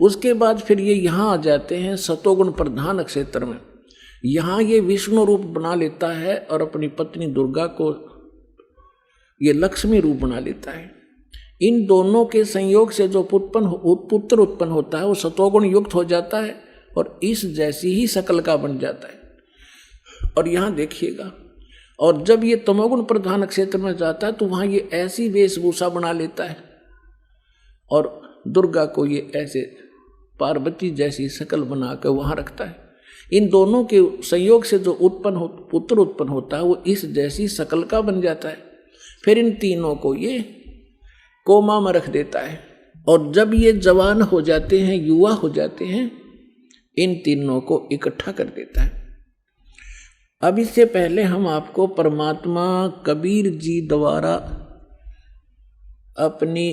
उसके बाद फिर ये यहाँ आ जाते हैं सतोगुण प्रधान क्षेत्र में। यहाँ ये विष्णु रूप बना लेता है और अपनी पत्नी दुर्गा को ये लक्ष्मी रूप बना लेता है। इन दोनों के संयोग से जो पुत्र उत्पन्न होता है वो सतोगुण युक्त हो जाता है और इस जैसी ही शकल का बन जाता है। और यहाँ देखिएगा, और जब ये तमोगुण प्रधान क्षेत्र में जाता है तो वहाँ ये ऐसी वेशभूषा बना लेता है और दुर्गा को ये ऐसे पार्वती जैसी शकल बनाकर वहाँ रखता है। इन दोनों के संयोग से जो पुत्र उत्पन्न होता है वो इस जैसी शकल का बन जाता है। फिर इन तीनों को ये कोमा में रख देता है, और जब ये जवान हो जाते हैं, युवा हो जाते हैं, इन तीनों को इकट्ठा कर देता है। अब इससे पहले हम आपको परमात्मा कबीर जी द्वारा अपनी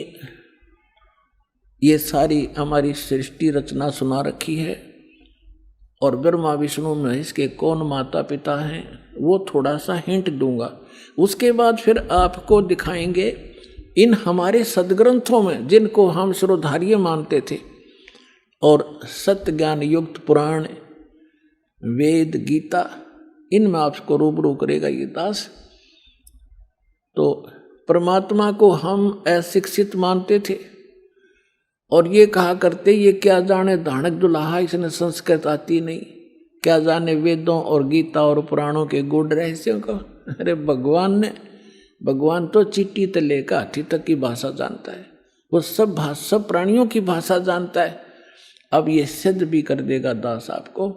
ये सारी हमारी सृष्टि रचना सुना रखी है, और ब्रह्मा विष्णु महेश के कौन माता पिता हैं वो थोड़ा सा हिंट दूंगा। उसके बाद फिर आपको दिखाएंगे इन हमारे सदग्रंथों में, जिनको हम शिरोधार्य मानते थे, और सत्य ज्ञान युक्त पुराण, वेद, गीता, इनमें आपको रूबरू करेगा ये दास। तो परमात्मा को हम अशिक्षित मानते थे और ये कहा करते ये क्या जाने धानक दुल्हा, इसने संस्कृत आती नहीं, क्या जाने वेदों और गीता और पुराणों के गूढ़ रहस्यों को। अरे भगवान तो चिट्ठी से लेकर हाथी तक की भाषा जानता है, वो सब प्राणियों की भाषा जानता है। अब ये सिद्ध भी कर देगा दास आपको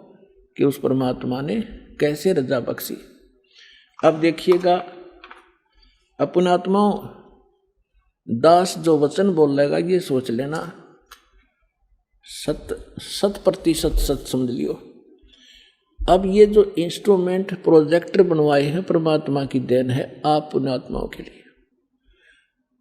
कि उस परमात्मा ने कैसे रजा बख्शी। अब देखिएगा अपनात्माओं, दास जो वचन बोल लेगा ये सोच लेना 100% सच समझ लियो। अब ये जो इंस्ट्रूमेंट प्रोजेक्टर बनवाए हैं परमात्मा की देन है आप पुण्यात्माओं के लिए।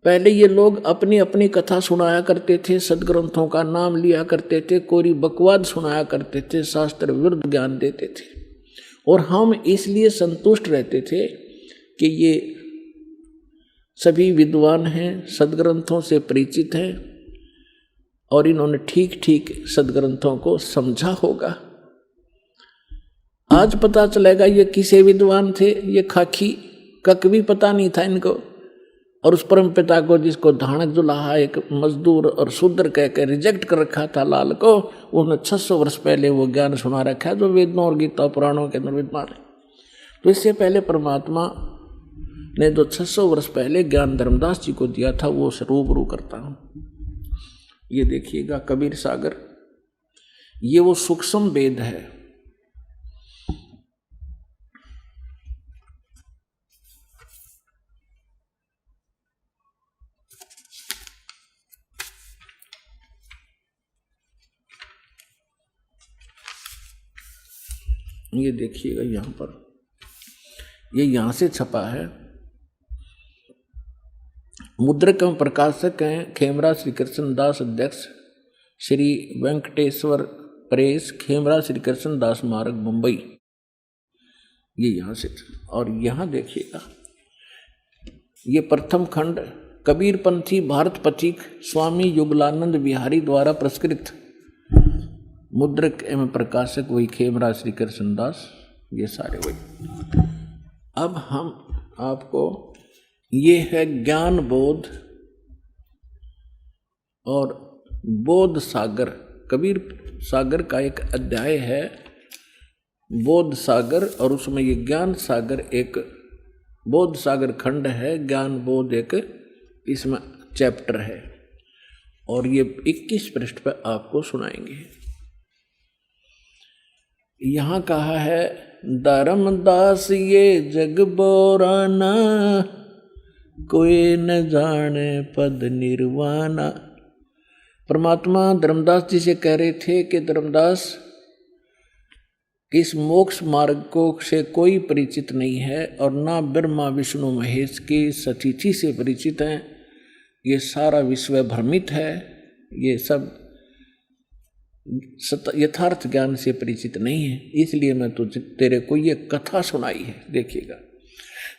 पहले ये लोग अपनी अपनी कथा सुनाया करते थे, सदग्रंथों का नाम लिया करते थे, कोरी बकवाद सुनाया करते थे, शास्त्र विरुद्ध ज्ञान देते थे, और हम इसलिए संतुष्ट रहते थे कि ये सभी विद्वान हैं, सदग्रंथों से परिचित हैं और इन्होंने ठीक ठीक सदग्रंथों को समझा होगा। आज पता चलेगा ये किसे विद्वान थे, ये खाकी कक भी पता नहीं था इनको, और उस परम पिता को जिसको धानक दुल्हा एक मजदूर और शूद्र कह के रिजेक्ट कर रखा था लाल को, उन्होंने 600 वर्ष पहले वो ज्ञान सुना रखा है जो वेदों और गीता पुराणों के अंदर विद्वान है। तो इससे पहले परमात्मा ने जो 600 वर्ष पहले ज्ञान धर्मदास जी को दिया था वो रूबरू करता हूं। ये देखिएगा कबीर सागर, ये वो सूक्ष्म वेद है। ये देखिएगा यहां पर, ये यहां से छपा है। मुद्रक एवं प्रकाशक हैं खेमरा श्री कृष्ण दास, अध्यक्ष श्री वेंकटेश्वर प्रेस, खेमरा श्री कृष्ण दास मार्ग, मुंबई। ये यहां से, और यहां देखिएगा ये प्रथम खंड कबीरपंथी भारत पथिक स्वामी युगलानंद बिहारी द्वारा प्रस्कृत, मुद्रक एवं प्रकाशक वही खेमरा श्री कृष्ण दास, ये सारे वही। अब हम आपको, ये है ज्ञान बोध और बोध सागर, कबीर सागर का एक अध्याय है बोध सागर, और उसमें ये ज्ञान सागर एक बोध सागर खंड है, ज्ञान बोध एक इसमें चैप्टर है, और ये 21 पृष्ठ पर आपको सुनाएंगे। यहाँ कहा है, धर्मदास ये जग बोराना, कोई न जाने पद निर्वाणा। परमात्मा धर्मदास जी से कह रहे थे कि धर्मदास, इस मोक्ष मार्ग को से कोई परिचित नहीं है, और ना ब्रह्मा विष्णु महेश की सतिथि से परिचित हैं। ये सारा विश्व भ्रमित है, ये सब यथार्थ ज्ञान से परिचित नहीं है, इसलिए मैं तुझे तेरे को ये कथा सुनाई है। देखिएगा,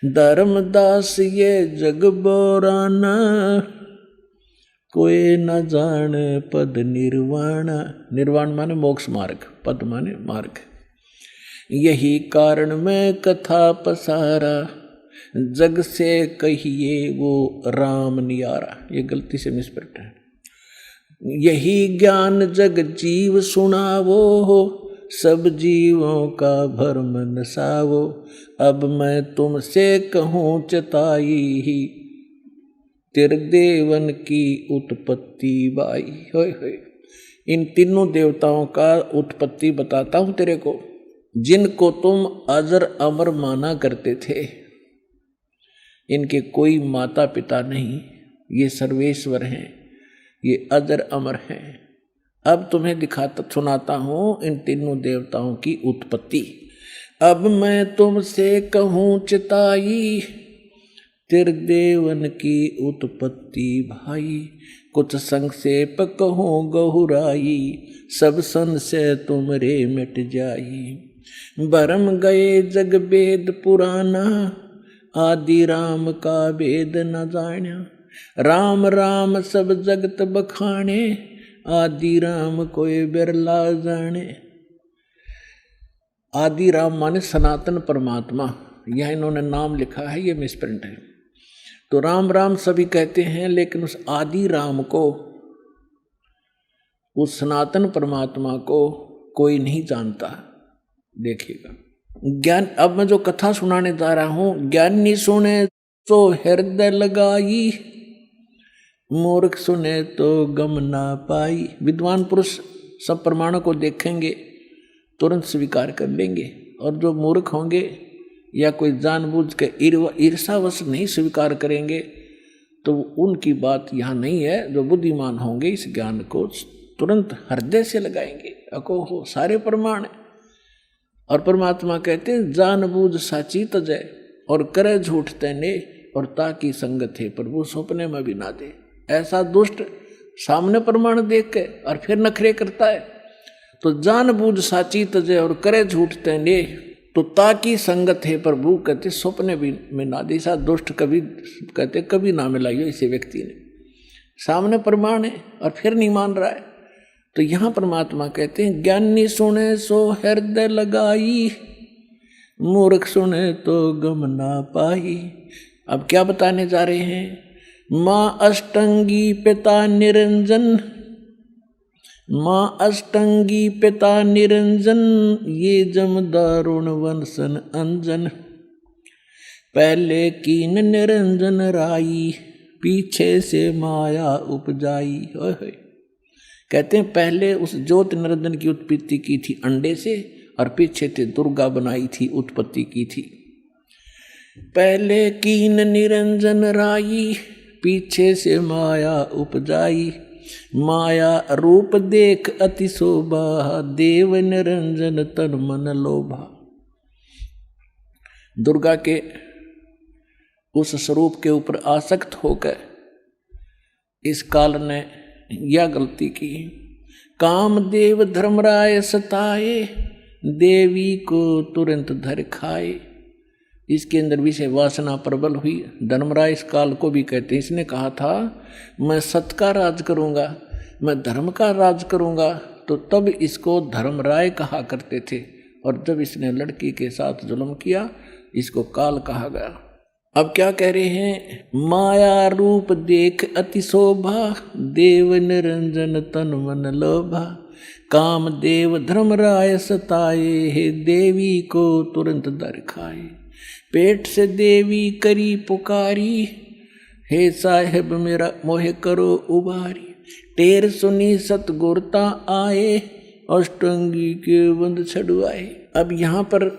धर्मदास ये जग बोराना, कोई न जाने पद निर्वाण। निर्वाण माने मोक्ष मार्ग, पद माने मार्ग। यही कारण मैं कथा पसारा, जग से कहिए वो राम नियारा। ये गलती से मिसप्रिंट है। यही ज्ञान जग जीव सुनावो, सब जीवों का भरम नसावो। अब मैं तुमसे कहूँ चताई, तेरे देवन की उत्पत्ति बाई। होय होय, इन तीनों देवताओं का उत्पत्ति बताता हूँ तेरे को, जिनको तुम अजर अमर माना करते थे। इनके कोई माता पिता नहीं, ये सर्वेश्वर हैं, ये अजर अमर हैं। अब तुम्हें दिखाता सुनाता हूं इन तीनों देवताओं की उत्पत्ति। अब मैं तुमसे कहूँ चिताई, तेरे देवन की उत्पत्ति भाई। कुछ संक्षेप कहूँ गहुराई, सब संशय तुमरे मिट जाई। भरम गए जग वेद पुराना, आदि राम का वेद न जाना। राम राम सब जगत बखाने, आदि राम कोई बिरला जाने। आदि राम माने सनातन परमात्मा, यह इन्होंने नाम लिखा है, ये मिसप्रिंट है। तो राम राम सभी कहते हैं, लेकिन उस आदि राम को, उस सनातन परमात्मा को कोई नहीं जानता। देखिएगा ज्ञान, अब मैं जो कथा सुनाने जा रहा हूं, ज्ञानी सुने तो हृदय लगाई, मूर्ख सुने तो गम ना पाई। विद्वान पुरुष सब प्रमाणों को देखेंगे, तुरंत स्वीकार कर लेंगे, और जो मूर्ख होंगे या कोई जानबूझ के ईर्षावश नहीं स्वीकार करेंगे, तो उनकी बात यहाँ नहीं है। जो बुद्धिमान होंगे इस ज्ञान को तुरंत हृदय से लगाएंगे। अको हो सारे प्रमाण। और परमात्मा कहते हैं, जानबूझ साची तजय, और करे झूठ तैने, और ताकि संगत है प्रभु सपने में भी ना दे। ऐसा दुष्ट सामने प्रमाण देख के और फिर नखरे करता है। तो जानबूझ साची तजय और करे झूठ तैने, तो ताकि संगत है प्रभु कहते सपने भी में ना दे। ऐसा दुष्ट कभी कहते कभी ना मिलाइयो इसे व्यक्ति ने। सामने प्रमाण है और फिर नहीं मान रहा है। तो यहाँ परमात्मा कहते हैं, ज्ञानी सुने सो हृदय लगाई, मूर्ख सुने तो गम ना पाई। अब क्या बताने जा रहे हैं? माँ अष्टंगी पिता निरंजन, माँ अष्टंगी पिता निरंजन, ये जम दारुण वंशन अंजन। पहले कीन निरंजन राई, पीछे से माया उपजाई। ओए कहते हैं पहले उस ज्योत निरंजन की उत्पत्ति की थी अंडे से, और पीछे से दुर्गा बनाई थी, उत्पत्ति की थी। पहले कीन निरंजन राई, पीछे से माया उपजाई। माया रूप देख अति शोभा, देव निरंजन तन मन लोभा। दुर्गा के उस स्वरूप के ऊपर आसक्त होकर इस काल ने यह गलती की। कामदेव धर्मराय सताए, देवी को तुरंत धर खाए। इसके अंदर विषय वासना प्रबल हुई। धर्मराय इस काल को भी कहते हैं। इसने कहा था मैं सत का राज करूंगा, मैं धर्म का राज करूंगा, तो तब इसको धर्मराय कहा करते थे। और जब इसने लड़की के साथ जुल्म किया, इसको काल कहा गया। अब क्या कह रहे हैं? माया रूप देख अति शोभा, देव निरंजन तन मन लोभा। काम देव धर्मराय सताए, हे देवी को तुरंत दर खाए। पेट से देवी करी पुकारी, हे साहेब मेरा मोह करो उबारी। टेर सुनी सतगुरता आए, अष्टंगी के बंद छड़वाए। अब यहाँ पर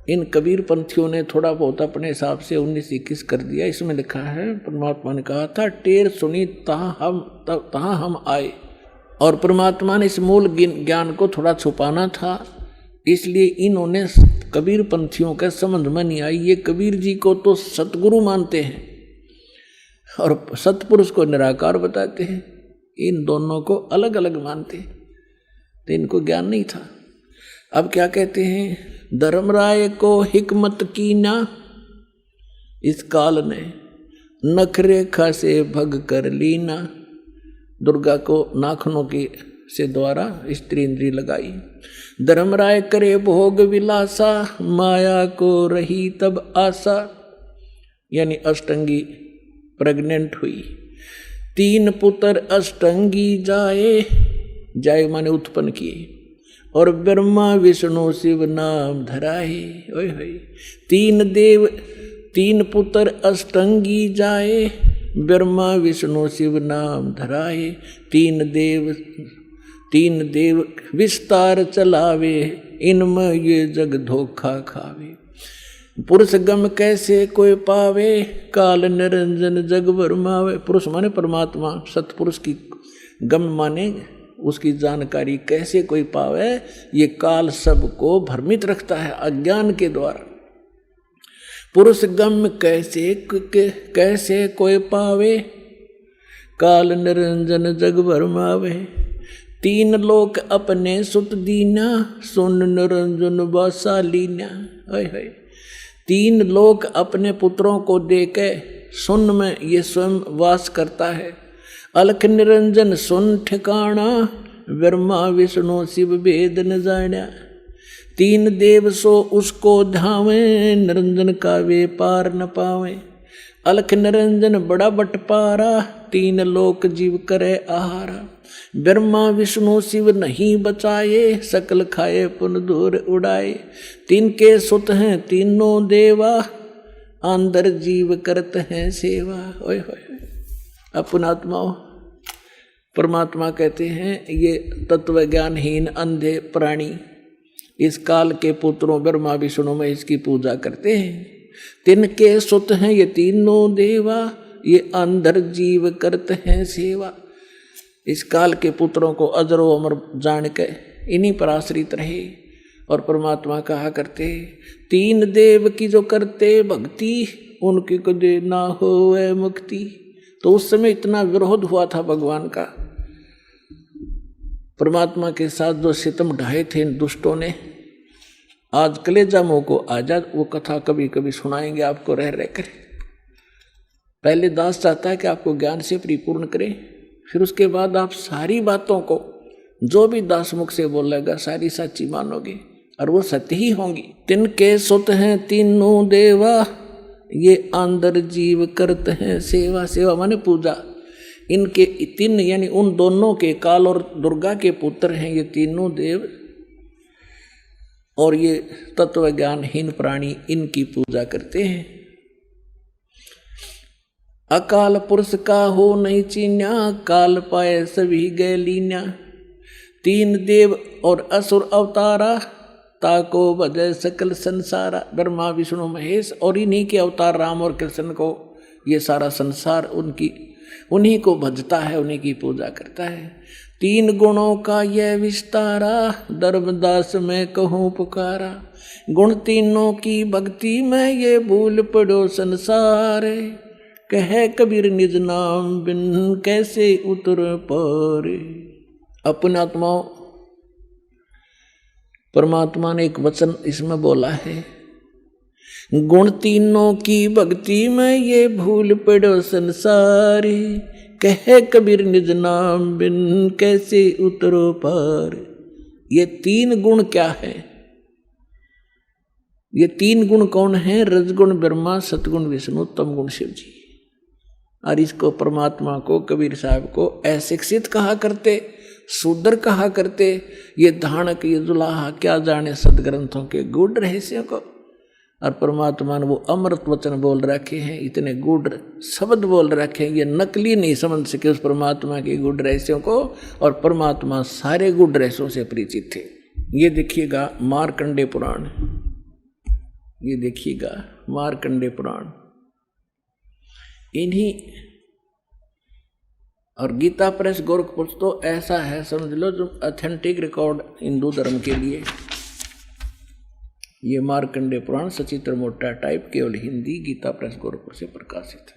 इन कबीर पंथियों ने थोड़ा बहुत अपने हिसाब से 19-21 कर दिया। इसमें लिखा है परमात्मा ने कहा था टेर सुनी तहाँ हम आए, और परमात्मा ने इस मूल ज्ञान को थोड़ा छुपाना था, इसलिए इन्होंने कबीर पंथियों के समझ में नहीं आई। ये कबीर जी को तो सतगुरु मानते हैं और सतपुरुष को निराकार बताते हैं, इन दोनों को अलग अलग मानते हैं, तो इनको ज्ञान नहीं था। अब क्या कहते हैं? धर्मराय को हिकमत की ना, इस काल ने नखरेखा से भग कर लीना। दुर्गा को नाखनों की से द्वारा स्त्री इंद्री लगाई। धर्मराय करे भोग विलासा, माया को रही तब आशा। यानी अष्टंगी प्रेग्नेंट हुई। 3 पुत्र अष्टंगी जाए माने उत्पन्न किए, और ब्रह्मा विष्णु शिव नाम धराए। ओए होए 3 पुत्र अष्टंगी जाए, ब्रह्मा विष्णु शिव नाम धराए। 3 देव विस्तार चलावे, इनमें ये जग धोखा खावे। पुरुष गम कैसे कोई पावे, काल निरंजन जग भरमावे। पुरुष माने परमात्मा, सतपुरुष की गम माने उसकी जानकारी कैसे कोई पावे, ये काल सबको भ्रमित रखता है अज्ञान के द्वारा। पुरुष गम कैसे कोई पावे, काल निरंजन जग भरमावे। 3 लोक अपने सुत दीना, सुन निरंजन वासालीना। 3 लोक अपने पुत्रों को देके सुन में ये स्वयं वास करता है। अलख निरंजन सुन ठिकाना, ब्रह्मा विष्णु शिव वेद न जाना। 3 देव सो उसको धावे, निरंजन का वे पार न पावे। अलख निरंजन बड़ा बटपारा, 3 लोक जीव करे आहारा। ब्रह्मा विष्णु शिव नहीं बचाए, सकल खाए पुन दूर उड़ाए। 3 के सुत हैं तीनों देवा, अंदर जीव करते हैं सेवा। ओए होए अपनात्माओं, परमात्मा कहते हैं ये तत्व ज्ञानहीन अंधे प्राणी इस काल के पुत्रों ब्रह्मा विष्णु में इसकी पूजा करते हैं। 3 के सुत हैं ये तीनों देवा, ये अंदर जीव करते हैं सेवा। इस काल के पुत्रों को अजरो अमर जान के इन्हीं पर आश्रित रहे। और परमात्मा कहा करते 3 देव की जो करते भक्ति, उनकी कदे ना होवे मुक्ति। तो उस समय इतना विरोध हुआ था भगवान का, परमात्मा के साथ जो सितम ढाए थे इन दुष्टों ने। आज कलेजा मुँह को आजाद, वो कथा कभी कभी सुनाएंगे आपको रह कर। पहले दास चाहता है कि आपको ज्ञान से परिपूर्ण करे, फिर उसके बाद आप सारी बातों को जो भी दास मुख से बोलेगा सारी सच्ची मानोगे और वो सत्य ही होंगी। 3 के सुत हैं तीनों देवा, ये अंदर जीव करते हैं सेवा। सेवा माने पूजा। इनके 3 यानी उन दोनों के, काल और दुर्गा के पुत्र हैं ये तीनों देव। और ये तत्व ज्ञानहीन प्राणी इनकी पूजा करते हैं। अकाल पुरुष का हो नहीं चीन्या, काल पाए सभी गए लीन्या। तीन देव और असुर अवतारा, ताको भजय सकल संसारा। ब्रह्मा विष्णु महेश और इन्हीं के अवतार राम और कृष्ण को ये सारा संसार उन्हीं को भजता है, उन्हीं की पूजा करता है। तीन गुणों का यह विस्तारा, धर्मदास मैं कहूँ पुकारा। गुण तीनों की भक्ति में ये भूल पड़ो संसार। कहे कबीर निज नाम बिन कैसे उतर पारे। अपने आत्माओं, परमात्मा ने एक वचन इसमें बोला है, गुण तीनों की भक्ति में ये भूल पड़ो संसार। कहे कबीर निज नाम बिन कैसे उतरो पार। ये तीन गुण क्या है? ये तीन गुण कौन है? रजगुण ब्रह्मा, सतगुण विष्णु, तमगुण शिव जी। और इसको परमात्मा को, कबीर साहब को अशिक्षित कहा करते, शूद्र कहा करते। ये धानक, ये जुलाहा क्या जाने सदग्रंथों के गूढ़ रहस्यों को। और परमात्मा ने वो अमृत वचन बोल रखे हैं, इतने गूढ़ शब्द बोल रखे हैं, ये नकली नहीं समझ सके उस परमात्मा के गूढ़ रहस्यों को। और परमात्मा सारे गूढ़ रहस्यों से परिचित थे। ये देखिएगा मार्कंडेय पुराण, ये देखिएगा मार्कंडेय पुराण, इन्हीं और गीता प्रेस गोरखपुर तो ऐसा है समझ लो जो ऑथेंटिक रिकॉर्ड हिंदू धर्म के लिए। ये मार्कंडेय पुराण सचित्र मोटा टाइप, केवल हिंदी, गीता प्रेस गोरखपुर से प्रकाशित है।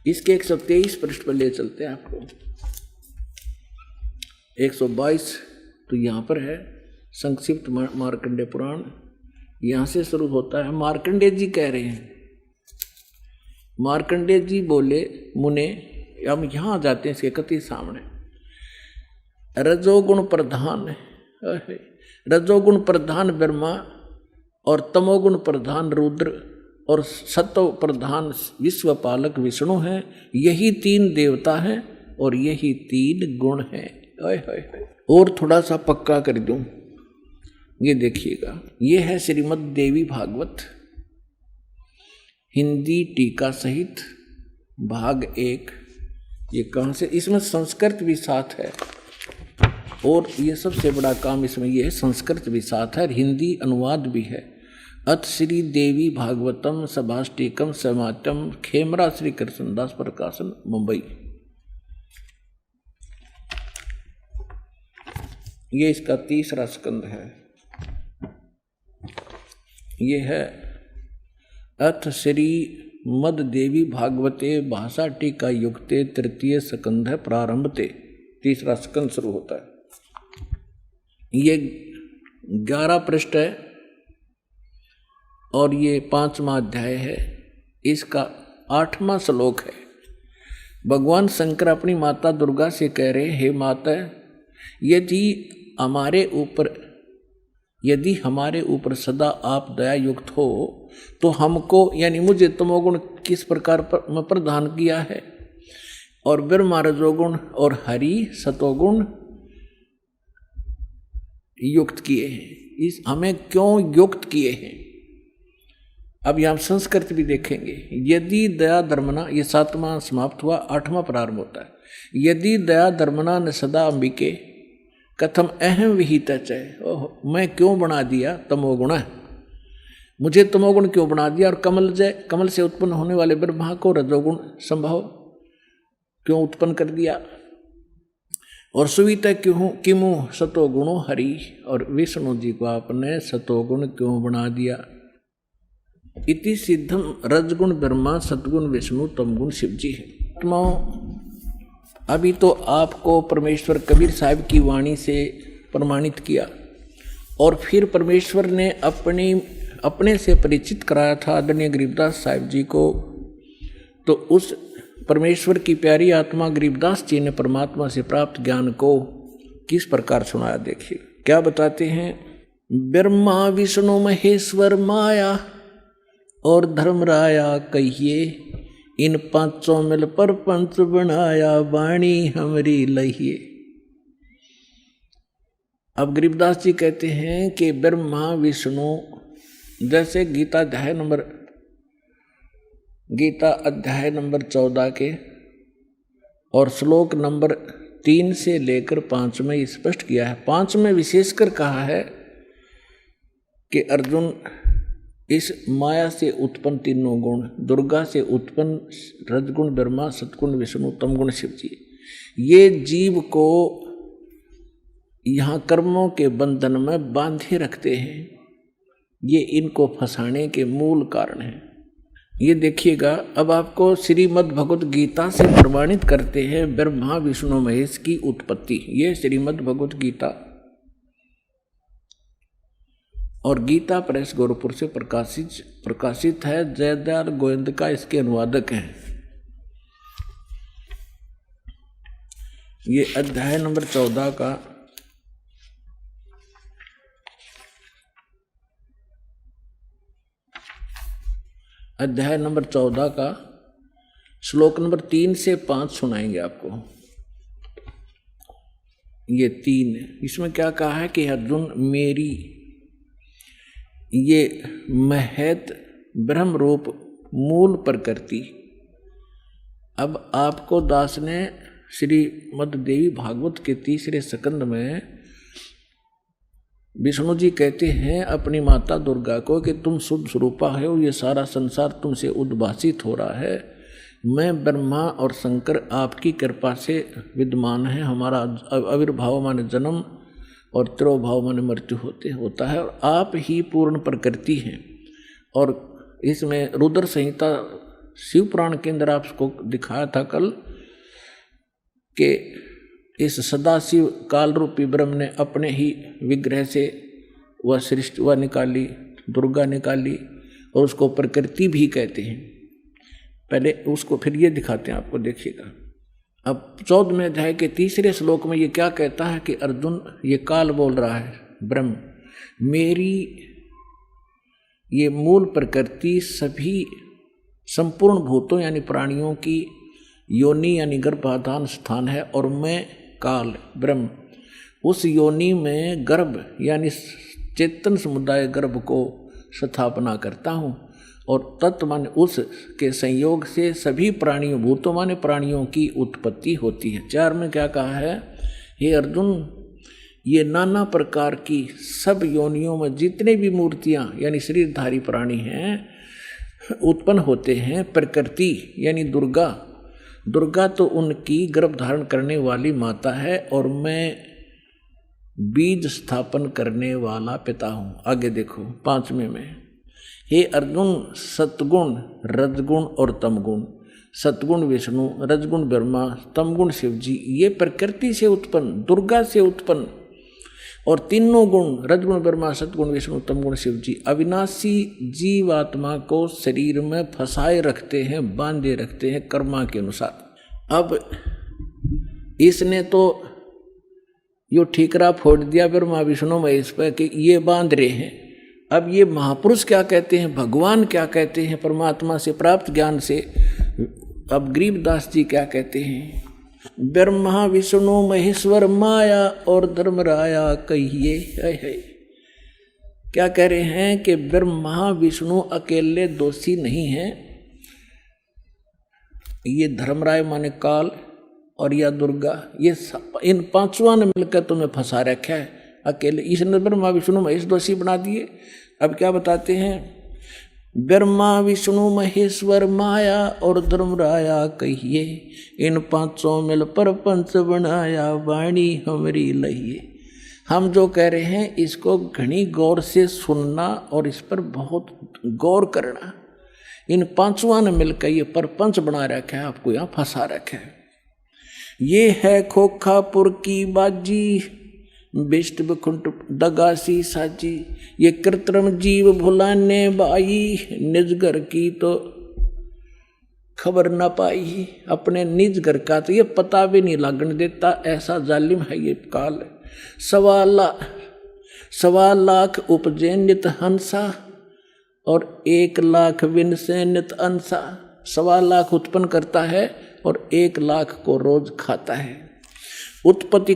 इसके 123 पृष्ठ पर ले चलते हैं आपको। 122 तो यहाँ पर है संक्षिप्त मार्कंडेय पुराण, यहाँ से शुरू होता है। मार्कंडेय जी कह रहे हैं, मार्कंडेय जी बोले, मुने, हम यहाँ आ जाते हैं इसके कति सामने। रजोगुण प्रधान, रजोगुण प्रधान ब्रह्मा और तमोगुण प्रधान रुद्र और सत्व प्रधान विश्वपालक विष्णु हैं। यही तीन देवता हैं और यही तीन गुण हैं। और थोड़ा सा पक्का कर दूं, ये देखिएगा, ये है श्रीमद् देवी भागवत हिंदी टीका सहित भाग 1। ये कहाँ से? इसमें संस्कृत भी साथ है और ये सबसे बड़ा काम इसमें ये है, संस्कृत भी साथ है और हिंदी अनुवाद भी है। अथ श्री देवी भागवतम सभाष्टिकम समातम, खेमरा श्री कृष्णदास प्रकाशन, मुंबई। ये इसका 3रा स्कंद है। ये है अथ श्री मद देवी भागवते भाषा टीका युक्ते 3य स्कंध है, प्रारंभते 3रा स्कंद शुरू होता है। ये 11 पृष्ठ है और ये 5वां अध्याय है। इसका 8वां श्लोक है। भगवान शंकर अपनी माता दुर्गा से कह रहे, हे माता, यदि हमारे ऊपर सदा आप दया युक्त हो तो हमको, यानी मुझे तमोगुण किस प्रकार प्रदान किया है और ब्रह्मा रजोगुण और हरि सतोगुण युक्त किए हैं। हमें क्यों युक्त किए हैं? अब यहाँ संस्कृत भी देखेंगे। यदि दया धर्मना, ये 7वां समाप्त हुआ, 8वां प्रारंभ होता है। यदि दया धर्मना न सदा अंबिके कथम अहम विहित च। मैं क्यों बना दिया तमोगुण, मुझे तमोगुण क्यों बना दिया? और कमल से उत्पन्न होने वाले ब्रह्मा को रजोगुण संभव क्यों उत्पन्न कर दिया? और सुविता क्यों किमु सतोगुणो हरि, और विष्णु जी को आपने सतोगुण क्यों बना दिया? इति सिद्धम रजगुण ब्रह्मा सतगुण विष्णु तमगुण शिव जी है। अभी तो आपको परमेश्वर कबीर साहब की वाणी से प्रमाणित किया और फिर परमेश्वर ने अपने से परिचित कराया था आदरणीय गरीबदास साहिब जी को। तो उस परमेश्वर की प्यारी आत्मा गरीबदास जी ने परमात्मा से प्राप्त ज्ञान को किस प्रकार सुनाया। देखिए क्या बताते हैं। ब्रह्मा विष्णु महेश्वर माया और धर्मराया कहिए, इन पांचों मिल पर पंच बनाया, वाणी हमरी लहिए। अब गरीबदास जी कहते हैं कि ब्रह्मा विष्णु, जैसे गीता अध्याय नंबर 14 के और श्लोक नंबर 3 से लेकर 5 में स्पष्ट किया है। 5 में विशेषकर कहा है कि अर्जुन इस माया से उत्पन्न तीनों गुण, दुर्गा से उत्पन्न रजगुण ब्रह्मा, सतगुण विष्णु, तमगुण शिव जी, ये जीव को यहाँ कर्मों के बंधन में बांधे रखते हैं। ये इनको फंसाने के मूल कारण हैं। ये देखिएगा, अब आपको श्रीमद् भगवत गीता से प्रमाणित करते हैं ब्रह्मा विष्णु महेश की उत्पत्ति। ये श्रीमद् भगवत गीता और गीता प्रेस गोरखपुर से प्रकाशित है। जयदयाल गोविंद इसके अनुवादक हैं। ये अध्याय नंबर 14 का श्लोक नंबर 3 से 5 सुनाएंगे आपको। ये 3, इसमें क्या कहा है कि अर्जुन मेरी ये महत ब्रह्म रूप मूल प्रकृति। अब आपको दास ने श्रीमद् देवी भागवत के 3रे स्कंद में विष्णु जी कहते हैं अपनी माता दुर्गा को कि तुम शुद्ध स्वरूपा हो, ये सारा संसार तुमसे उद्भासित हो रहा है। मैं ब्रह्मा और शंकर आपकी कृपा से विद्यमान है। हमारा आविर्भाव माने जन्म और तिरोभाव माने मृत्यु होता है, और आप ही पूर्ण प्रकृति हैं। और इसमें रुद्र संहिता शिव पुराण के अंदर आपको दिखाया था कल कि इस सदाशिव काल रूपी ब्रह्म ने अपने ही विग्रह से वह सृष्टि वह निकाली, दुर्गा निकाली, और उसको प्रकृति भी कहते हैं। पहले उसको फिर ये दिखाते हैं आपको, देखिएगा। अब 14वें अध्याय के 3रे श्लोक में ये क्या कहता है कि अर्जुन, ये काल बोल रहा है ब्रह्म, मेरी ये मूल प्रकृति सभी संपूर्ण भूतों यानी प्राणियों की योनि यानी गर्भाधान स्थान है, और मैं काल ब्रह्म उस योनि में गर्भ यानी चेतन समुदाय गर्भ को स्थापना करता हूँ, और तत्व माने उस के संयोग से सभी प्राणियों, भूतों माने प्राणियों की उत्पत्ति होती है। 4 में क्या कहा है, हे अर्जुन, ये नाना प्रकार की सब योनियों में जितने भी मूर्तियाँ यानी शरीरधारी प्राणी हैं उत्पन्न होते हैं। प्रकृति यानी दुर्गा तो उनकी गर्भ धारण करने वाली माता है, और मैं बीज स्थापन करने वाला पिता हूँ। आगे देखो 5वें में, हे अर्जुन, सतगुण रजगुण और तमगुण, सतगुण विष्णु, रजगुण ब्रह्मा, तमगुण शिव जी, ये प्रकृति से उत्पन्न, दुर्गा से उत्पन्न, और तीनों गुण रजगुण ब्रह्मा, सतगुण विष्णु, तमगुण शिव जी अविनाशी जीवात्मा को शरीर में फंसाए रखते हैं, बांधे रखते हैं कर्मा के अनुसार। अब इसने तो यो ठीकरा फोड़ दिया ब्रह्मा विष्णु महेश पर कि ये बांध रहे हैं। अब ये महापुरुष क्या कहते हैं, भगवान क्या कहते हैं परमात्मा से प्राप्त ज्ञान से। अब गरीबदास जी क्या कहते हैं, ब्रह्मा विष्णु महेश्वर माया और धर्मराया कहिए। क्या कह रहे हैं कि ब्रह्मा विष्णु अकेले दोषी नहीं हैं, ये धर्मराय माने काल और या दुर्गा, ये इन पांचों ने मिलकर तुम्हें फंसा रखा है। अकेले इसने ब्रह्मा विष्णु महेश दोषी बना दिए। अब क्या बताते हैं, ब्रह्मा विष्णु महेश्वर माया और धर्मराया कहिए, इन पांचों मिल पर पंच बनाया वाणी हमरी लहिए। हम जो कह रहे हैं इसको घनी गौर से सुनना और इस पर बहुत गौर करना। इन पांचों ने मिलकर ये परपंच बना रखा है, आपको यहाँ फंसा रखा है। ये है खोखापुर की बाजी, बिष्ट बखुंट दगासी साची, ये कृत्रिम जीव भुलाने बाई, निज घर की तो खबर न पाई। अपने निज घर का तो ये पता भी नहीं लगने देता, ऐसा जालिम है ये काल। 1.25 लाख उपजे नित हंसा और 1 लाख विन से नित अंसा। 1.25 लाख उत्पन्न करता है और 1 लाख को रोज खाता है। उत्पत्ति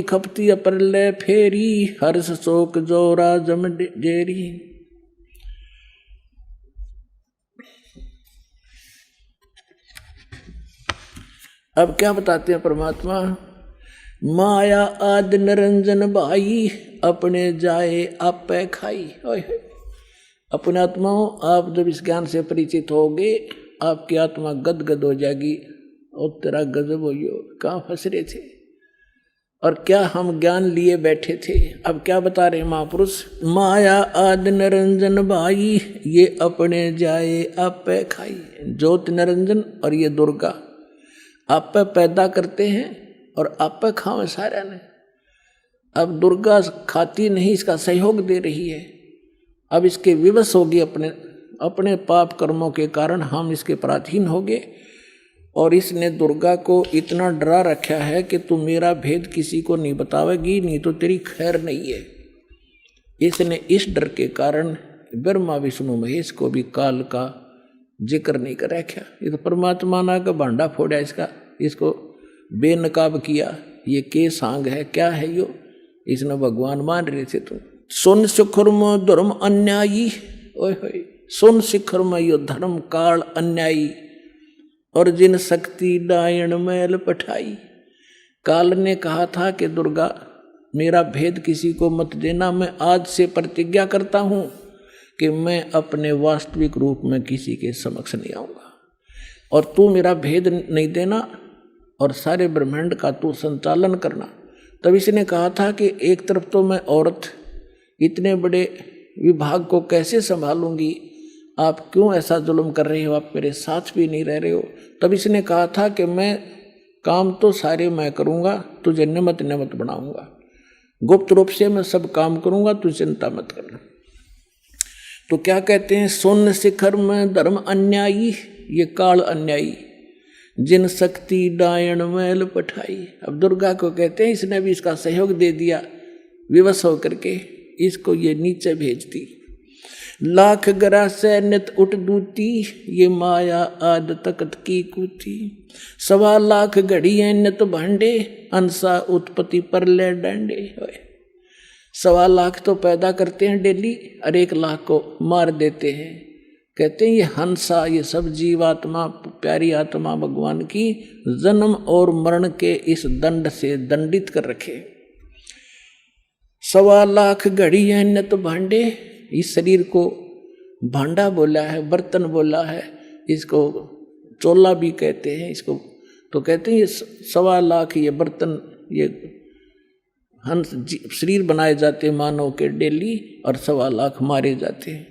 खपती अप्रलय फेरी, हर्ष शोक जोरा जम जेरी। अब क्या बताते हैं परमात्मा, माया आदि निरंजन भाई, अपने जाए आप पे खाई। अपने आत्माओं, आप जब इस ज्ञान से परिचित होगे, आपकी आत्मा गदगद हो जाएगी। और तेरा गजब हो, कहाँ फंस रहे थे और क्या हम ज्ञान लिए बैठे थे। अब क्या बता रहे महापुरुष, माया आदि निरंजन भाई, ये अपने जाए आप पे खाई। ज्योत निरंजन और ये दुर्गा आप पे पैदा करते हैं और आप पे खावे सारा ने। अब दुर्गा खाती नहीं, इसका सहयोग दे रही है। अब इसके विवश होगी, अपने पाप कर्मों के कारण हम इसके पराधीन हो गए। और इसने दुर्गा को इतना डरा रखा है कि तू मेरा भेद किसी को नहीं बतावेगी, नहीं तो तेरी खैर नहीं है। इसने इस डर के कारण ब्रह्मा विष्णु महेश को भी काल का जिक्र नहीं कर रखा। ये तो परमात्मा ना का भांडा फोड़ा इसको बेनकाब किया। ये के सांग है, क्या है यो, इसने भगवान मान रहे थे। तुम सुन शिखर में धर्म अन्यायी, ओए होए, सुन शिखर में यो धर्म काल अन्यायी, और जिन शक्ति डायण मैल पठाई। काल ने कहा था कि दुर्गा मेरा भेद किसी को मत देना। मैं आज से प्रतिज्ञा करता हूँ कि मैं अपने वास्तविक रूप में किसी के समक्ष नहीं आऊँगा, और तू मेरा भेद नहीं देना और सारे ब्रह्मांड का तू संचालन करना। तब इसने कहा था कि एक तरफ तो मैं औरत इतने बड़े विभाग को कैसे संभालूंगी, आप क्यों ऐसा जुल्म कर रहे हो, आप मेरे साथ भी नहीं रह रहे हो। तब इसने कहा था कि मैं काम तो सारे मैं करूँगा, तुझे नियमित बनाऊंगा, गुप्त रूप से मैं सब काम करूँगा, तू चिंता मत करना। तो क्या कहते हैं, सुन शिखर में धर्म अन्यायी, ये काल अन्यायी, जिन शक्ति डायण मैल पठाई। अब दुर्गा को कहते हैं इसने भी इसका सहयोग दे दिया, विवश होकर के इसको ये नीचे भेज दी। लाख गरा से नित उठ दूती, ये माया आद तकत की कूती। 1.25 लाख घड़िए नित भांडे, अंसा उत्पत्ति पर ले डांडे। 1.25 लाख तो पैदा करते हैं डेली, और 1 लाख को मार देते हैं। कहते हैं ये हंसा, ये सब जीवात्मा, प्यारी आत्मा भगवान की जन्म और मरण के इस दंड से दंडित कर रखे। 1.25 लाख घड़िए नित भांडे, इस शरीर को भांडा बोला है, बर्तन बोला है, इसको चोला भी कहते हैं इसको। तो कहते हैं ये 1.25 लाख ये बर्तन, ये हंस शरीर बनाए जाते मानव के डेली, और 1.25 लाख मारे जाते हैं।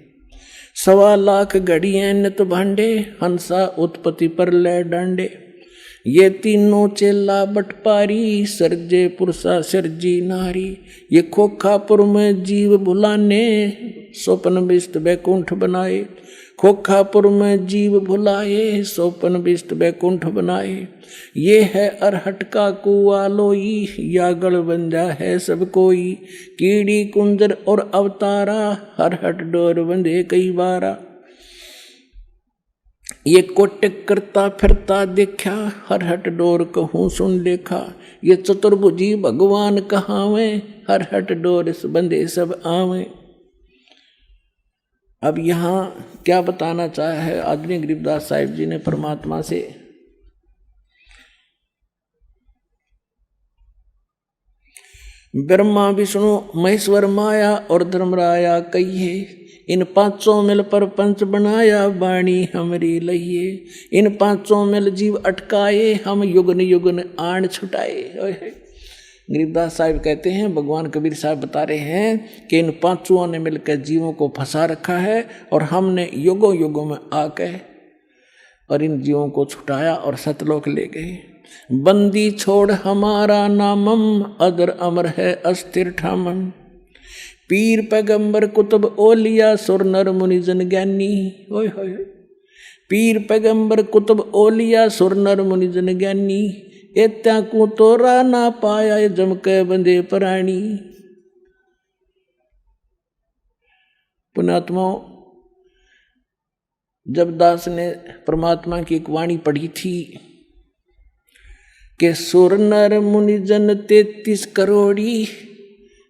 1.25 लाख घड़िए नित भांडे, हंसा उत्पत्ति पर ले डांडे। ये तीनों चेला बटपारी, सर्जे पुरुषा सर्जी नारी। ये खोखापुर में जीव भुलाने, स्वप्न विष्ट बैकुंठ बनाए। खोखापुर में जीव भुलाए, स्वप्न विष्ट बैकुंठ बनाए। ये है अरहट का कुआ लोई, यागड़ बंजा है सब कोई। कीड़ी कुंजर और अवतारा, हरहट डोर बंधे कई बारा। ये कोटक करता फिरता देखा, हरहट डोर कहूँ सुन देखा। ये चतुर्भुजी भगवान कहावे, हरहट डोर बंधे सब आवे। अब यहाँ क्या बताना चाहा है आदरणीय गरीबदास साहिब जी ने परमात्मा से, ब्रह्मा विष्णु महेश्वर माया और धर्मराया कहिए। इन 500 मिल पर पंच बनाया, वाणी हमरी लइए। इन 500 मिल जीव अटकाए, हम युगन युगन आण छुटाए। गरीबदास साहिब कहते हैं, भगवान कबीर साहब बता रहे हैं कि इन 500 ने मिलकर जीवों को फंसा रखा है, और हमने युगों युगों में आकर और इन जीवों को छुटाया और सतलोक ले गए। बंदी छोड़ हमारा नामम, अदर अमर है अस्थिर ठामम। पीर पैगंबर कुतुब ओलिया, सुर नर मुनि जन ज्ञानी। ओए होए, पीर पैगंबर कुतुब ओलिया, सुर नर मुनि जन ज्ञानी। एत्या को तोरा ना पाया, जम के बंदे प्राणी। पुण्यात्माओं, जब दास ने परमात्मा की एक वाणी पढ़ी थी के सुर नर मुनि जन 33 करोड़ी,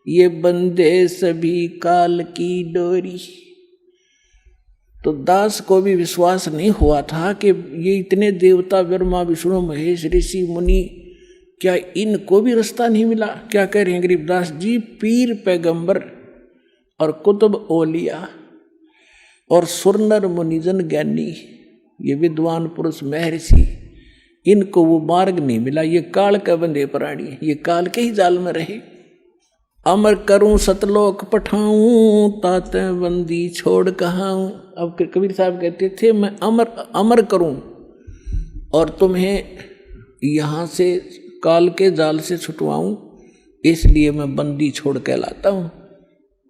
ये बंदे सभी काल की डोरी। तो दास को भी विश्वास नहीं हुआ था कि ये इतने देवता ब्रह्मा विष्णु महेश ऋषि मुनि, क्या इनको भी रास्ता नहीं मिला? क्या कह रहे हैं गरीबदास जी? पीर पैगंबर और कुतुब ओलिया और सुरनर मुनिजन ज्ञानी, ये विद्वान पुरुष महर्षि, इनको वो मार्ग नहीं मिला। ये काल का बंधे प्राणी, ये काल के ही जाल में रहे। अमर करूं सतलोक पठाऊं, ताते बंदी छोड़ कहाऊं। अब कबीर साहब कहते थे मैं अमर करूं और तुम्हें यहाँ से काल के जाल से छुटवाऊं, इसलिए मैं बंदी छोड़ कहलाता हूं,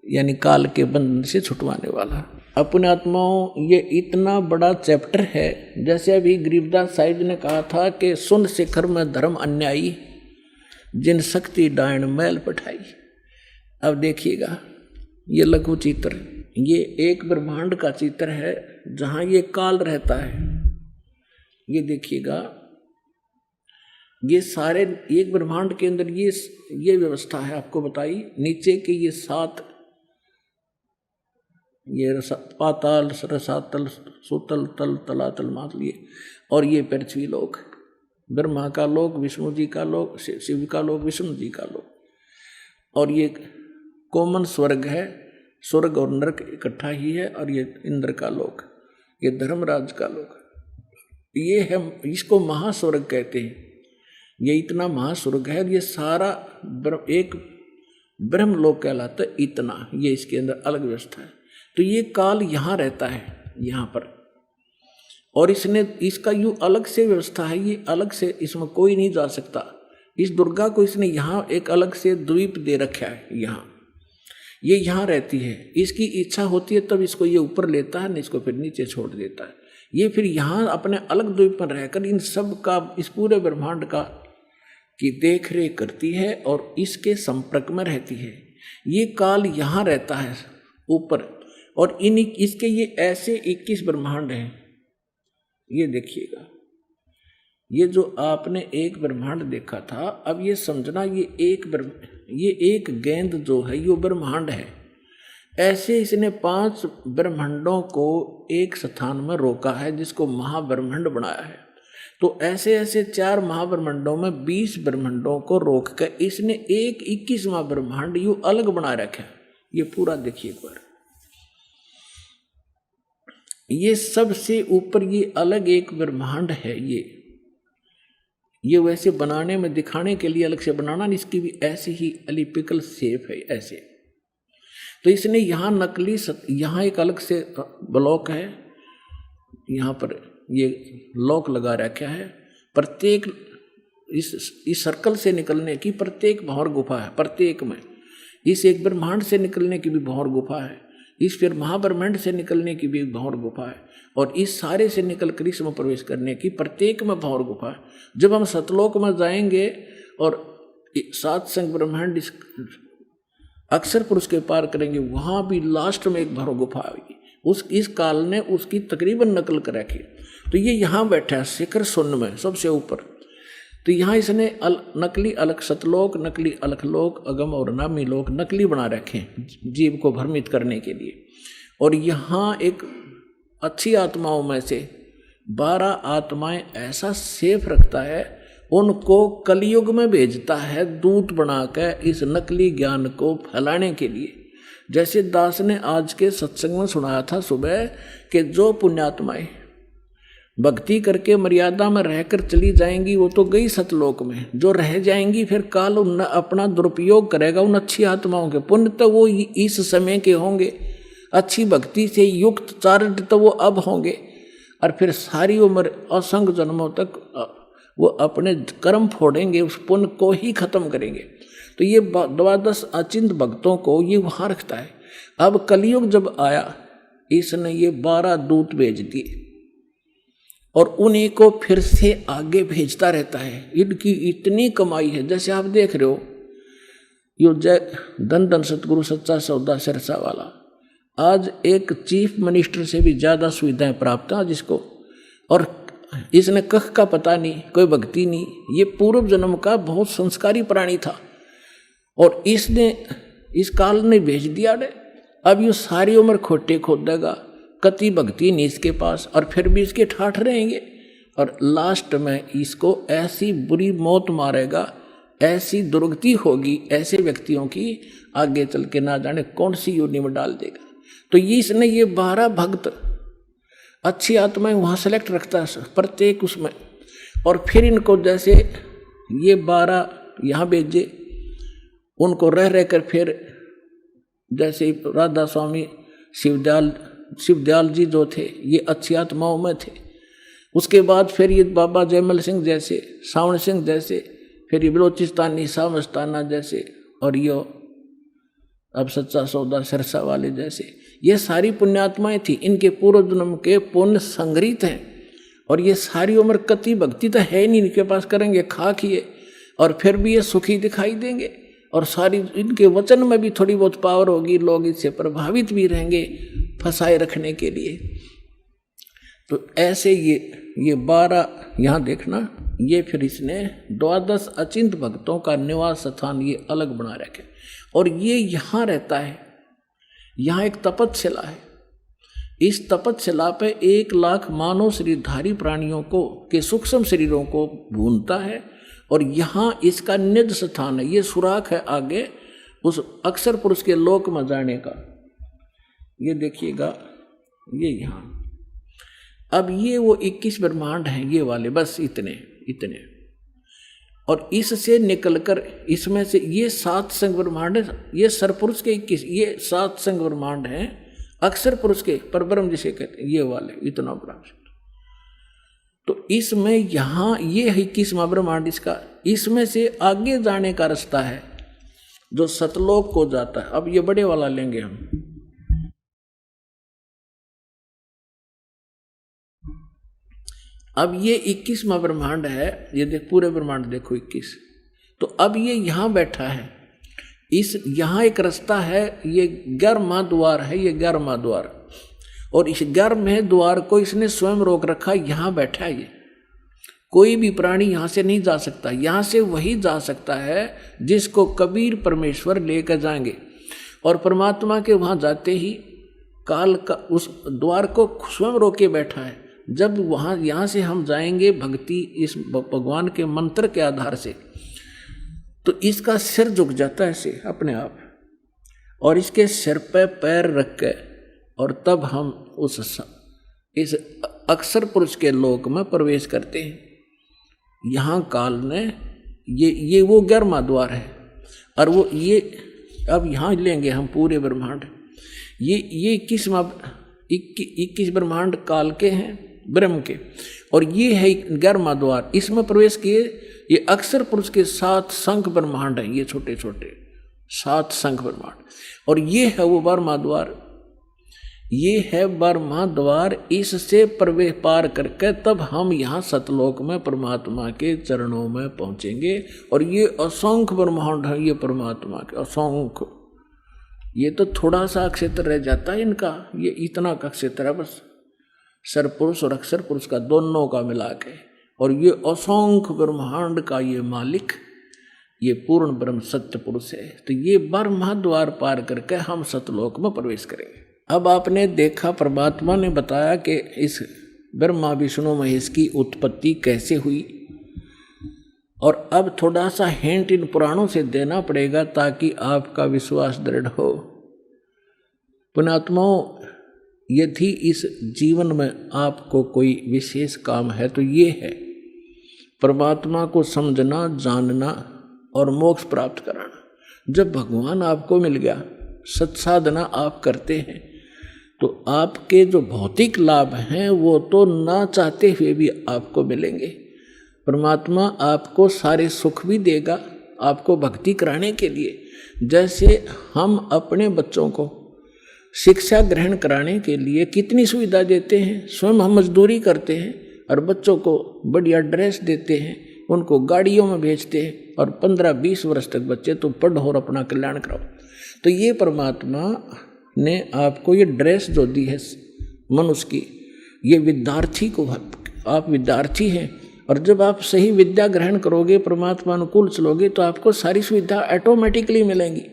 यानी काल के बंधन से छुटवाने वाला। अपने आत्माओं, ये इतना बड़ा चैप्टर है। जैसे अभी गरीबदास साहिब ने कहा था कि सुन शिखर में धर्म अन्यायी, जिन शक्ति डायन मैल पठाई। अब देखिएगा ये लघु चित्र, ये एक ब्रह्मांड का चित्र है जहां ये काल रहता है। ये देखिएगा, ये सारे एक ब्रह्मांड के अंदर ये व्यवस्था है आपको बताई। नीचे के ये 7, ये पाताल रसातल सुतल तल तलातल मातलिए, और ये पृथ्वी लोक, ब्रह्मा का लोक, विष्णु जी का लोक, शिव का लोक, विष्णु जी का लोक, और ये कॉमन स्वर्ग है। स्वर्ग और नरक इकट्ठा ही है। और ये इंद्र का लोक, ये धर्मराज का लोक, ये है, इसको महास्वर्ग कहते हैं। ये इतना महास्वर्ग है। ये सारा एक ब्रह्म लोक कहलाता है इतना। ये इसके अंदर अलग व्यवस्था है। तो ये काल यहाँ रहता है, यहाँ पर, और इसका यूँ अलग से व्यवस्था है। ये अलग से, इसमें कोई नहीं जा सकता। इस दुर्गा को इसने यहाँ एक अलग से द्वीप दे रखा है। यहाँ ये यहाँ रहती है। इसकी इच्छा होती है तब इसको ये ऊपर लेता है, नहीं इसको फिर नीचे छोड़ देता है। ये फिर यहाँ अपने अलग द्वीप में रहकर इन सब का, इस पूरे ब्रह्मांड का की देख रेख करती है और इसके संपर्क में रहती है। ये काल यहाँ रहता है ऊपर, और इसके ये ऐसे 21 ब्रह्मांड हैं। ये देखिएगा, ये जो आपने एक ब्रह्मांड देखा था, अब ये समझना ये एक गेंद जो है ये ब्रह्मांड है। ऐसे इसने 5 ब्रह्मांडों को एक स्थान में रोका है, जिसको महाब्रह्मांड बनाया है। तो ऐसे ऐसे 4 महाब्रह्मांडों में 20 ब्रह्मांडों को रोक कर इसने एक 21वां ब्रह्मांड यूं अलग बना रखा है। ये पूरा देखिए एक बार, ये सबसे ऊपर ये अलग एक ब्रह्मांड है। ये वैसे बनाने में, दिखाने के लिए अलग से बनाना, इसकी भी ऐसे ही एलिप्टिकल शेप है ऐसे। तो इसने यहाँ नकली यहाँ एक अलग से ब्लॉक है, यहाँ पर ये लॉक लगा रखा है। प्रत्येक इस सर्कल से निकलने की प्रत्येक भंवर गुफा है, प्रत्येक में। इस एक ब्रह्मांड से निकलने की भी भंवर गुफा है, इस फिर महाब्रह्मांड से निकलने की भी एक भंवर गुफा है, और इस सारे से निकल कर इसमें प्रवेश करने की प्रत्येक में भंवर गुफा है। जब हम सतलोक में जाएंगे और 7 संग ब्रह्मांड अक्षर पुरुष के पार करेंगे, वहाँ भी लास्ट में एक भंवर गुफा आएगी। इस काल ने उसकी तकरीबन नकल कर रखी। तो ये यहाँ बैठा है शिखर शून्य में सबसे ऊपर। तो यहाँ इसने नकली अलग सतलोक, नकली अलग लोक, अगम और नामी लोक नकली बना रखे हैं जीव को भ्रमित करने के लिए। और यहाँ एक अच्छी आत्माओं में से 12 आत्माएं ऐसा सेफ रखता है, उनको कलयुग में भेजता है दूत बनाकर इस नकली ज्ञान को फैलाने के लिए। जैसे दास ने आज के सत्संग में सुनाया था सुबह कि जो पुण्यात्माएं भक्ति करके मर्यादा में रहकर चली जाएंगी वो तो गई सतलोक में, जो रह जाएंगी फिर काल अपना दुरुपयोग करेगा उन अच्छी आत्माओं के। पुण्य तो वो इस समय के होंगे, अच्छी भक्ति से युक्त चारित्र तो वो अब होंगे, और फिर सारी उम्र असंख्य जन्मों तक वो अपने कर्म फोड़ेंगे, उस पुण्य को ही खत्म करेंगे। तो ये 12 अचिंत भक्तों को ये वहाँ रखता है। अब कलयुग जब आया, इसने ये 12 दूत भेज दिए और उन्हीं को फिर से आगे भेजता रहता है। इनकी इतनी कमाई है, जैसे आप देख रहे हो यो जय धन धन सतगुरु सच्चा सौदा सिरसा वाला, आज एक चीफ मिनिस्टर से भी ज़्यादा सुविधाएं प्राप्त हैं जिसको, और इसने कख का पता नहीं, कोई भक्ति नहीं, ये पूर्व जन्म का बहुत संस्कारी प्राणी था और इसने इस काल ने भेज दिया ने। अब ये सारी उम्र खोटे खोदेगा, कति भक्ति नहीं इसके पास और फिर भी इसके ठाठ रहेंगे और लास्ट में इसको ऐसी बुरी मौत मारेगा, ऐसी दुर्गति होगी ऐसे व्यक्तियों की, आगे चल के ना जाने कौन सी योनि में डाल देगा। तो ये इसने ये 12 भक्त अच्छी आत्माएं वहाँ सेलेक्ट रखता है प्रत्येक उसमें, और फिर इनको जैसे ये 12 यहाँ भेजे, उनको रह रह कर फिर जैसे राधा स्वामी शिवदयाल जी जो थे ये अच्छी आत्माओं में थे। उसके बाद फिर ये बाबा जयमल सिंह जैसे, सावण सिंह जैसे, फिर ये बलोचिस्तानी साहब मस्ताना जैसे, और ये अब सच्चा सौदा सिरसा वाले जैसे, ये सारी पुण्यात्माएं थी। इनके पूर्व जन्म के पुण्य संग्रहित हैं और ये सारी उम्र कति भक्ति तो है नहीं इनके पास, करेंगे खा किए और फिर भी ये सुखी दिखाई देंगे और सारी इनके वचन में भी थोड़ी बहुत पावर होगी, लोग इससे प्रभावित भी रहेंगे फंसाए रखने के लिए। तो ऐसे ये 12 यहाँ देखना, ये फिर इसने 12 अचिंत भक्तों का निवास स्थान ये अलग बना रखे और ये यहाँ रहता है। यहाँ एक तपस्शिला है, इस तपस्शिला पे 1 लाख मानव शरीरधारी प्राणियों को के सूक्ष्म शरीरों को भूनता है और यहाँ इसका निज स्थान है। ये सुराख है आगे उस अक्षर पुरुष के लोक में जाने का। ये देखिएगा ये यहाँ, अब ये वो 21 ब्रह्मांड हैं ये वाले, बस इतने और इससे निकलकर इसमें से ये 7 संग ब्रह्मांड है, ये सरपुरुष के 21, ये 7 संग ब्रह्मांड हैं अक्षर पुरुष के, परब्रह्म जिसे कहते हैं ये वाले, इतना बड़ा। तो इसमें यहाँ ये 21वां ब्रह्मांड इसका, इसमें से आगे जाने का रास्ता है जो सतलोक को जाता है। अब ये बड़े वाला लेंगे हम, अब ये 21वां ब्रह्मांड है, ये देख पूरे ब्रह्मांड देखो 21। तो अब ये यहाँ बैठा है, इस यहाँ एक रास्ता है, ये 11वां द्वार है, ये 11वां द्वार, और इस 11वें द्वार को इसने स्वयं रोक रखा। यहाँ बैठा है ये, कोई भी प्राणी यहाँ से नहीं जा सकता। यहाँ से वही जा सकता है जिसको कबीर परमेश्वर लेकर जाएंगे, और परमात्मा के वहाँ जाते ही काल का उस द्वार को स्वयं रोके बैठा है। जब वहाँ यहाँ से हम जाएंगे भक्ति इस भगवान के मंत्र के आधार से, तो इसका सिर झुक जाता है ऐसे अपने आप, और इसके सिर पे पैर रख के, और तब हम इस अक्षर पुरुष के लोक में प्रवेश करते हैं। यहाँ काल ने ये वो 11वां द्वार है, और वो ये अब यहाँ लेंगे हम पूरे ब्रह्मांड। ये 21 ब्रह्मांड काल के हैं, ब्रह्म के, और ये है 11वां द्वार। इसमें प्रवेश किए ये अक्षर पुरुष के 7 शंख ब्रह्मांड हैं, ये छोटे छोटे 7 शंख ब्रह्मांड, और ये है वो 12वां द्वार। ये है 12वां द्वार, इससे प्रवेश पार करके तब हम यहाँ सतलोक में परमात्मा के चरणों में पहुँचेंगे। और ये असंख्य ब्रह्मांड है ये परमात्मा के, असंख्य। ये तो थोड़ा सा क्षेत्र रह जाता है इनका, ये इतना का क्षेत्र है बस, सरपुरुष और अक्षर पुरुष का दोनों का मिला के। और ये असंख्य ब्रह्मांड का ये मालिक, ये पूर्ण ब्रह्म सत्य पुरुष है। तो ये 12वां द्वार पार करके हम सतलोक में प्रवेश करेंगे। अब आपने देखा परमात्मा ने बताया कि इस ब्रह्मा विष्णु महेश की उत्पत्ति कैसे हुई, और अब थोड़ा सा हिंट इन पुराणों से देना पड़ेगा ताकि आपका विश्वास दृढ़ हो। पुण्यात्माओं, यदि इस जीवन में आपको कोई विशेष काम है तो ये है परमात्मा को समझना, जानना और मोक्ष प्राप्त कराना। जब भगवान आपको मिल गया, सत्साधना आप करते हैं, तो आपके जो भौतिक लाभ हैं वो तो ना चाहते हुए भी आपको मिलेंगे। परमात्मा आपको सारे सुख भी देगा आपको भक्ति कराने के लिए। जैसे हम अपने बच्चों को शिक्षा ग्रहण कराने के लिए कितनी सुविधा देते हैं, स्वयं हम मजदूरी करते हैं और बच्चों को बढ़िया ड्रेस देते हैं, उनको गाड़ियों में भेजते हैं, और 15-20 वर्ष तक बच्चे तो पढ़ो और अपना कल्याण कराओ। तो ये परमात्मा ने आपको ये ड्रेस जो दी है मनुष्य की, ये विद्यार्थी को आप विद्यार्थी हैं, और जब आप सही विद्या ग्रहण करोगे, परमात्मा अनुकूल चलोगे, तो आपको सारी सुविधा ऑटोमेटिकली मिलेंगी।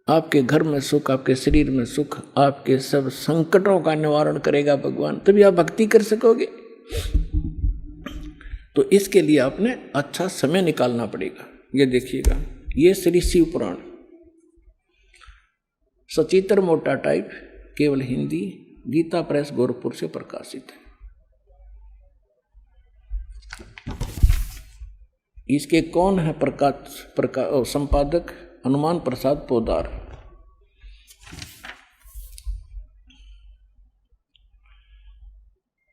आपके घर में सुख, आपके शरीर में सुख, आपके सब संकटों का निवारण करेगा भगवान, तभी आप भक्ति कर सकोगे। तो इसके लिए आपने अच्छा समय निकालना पड़ेगा। ये देखिएगा, ये श्री शिव पुराण सचित्र मोटा टाइप, केवल हिंदी, गीता प्रेस गोरखपुर से प्रकाशित है। इसके कौन है संपादक? हनुमान प्रसाद पोदार।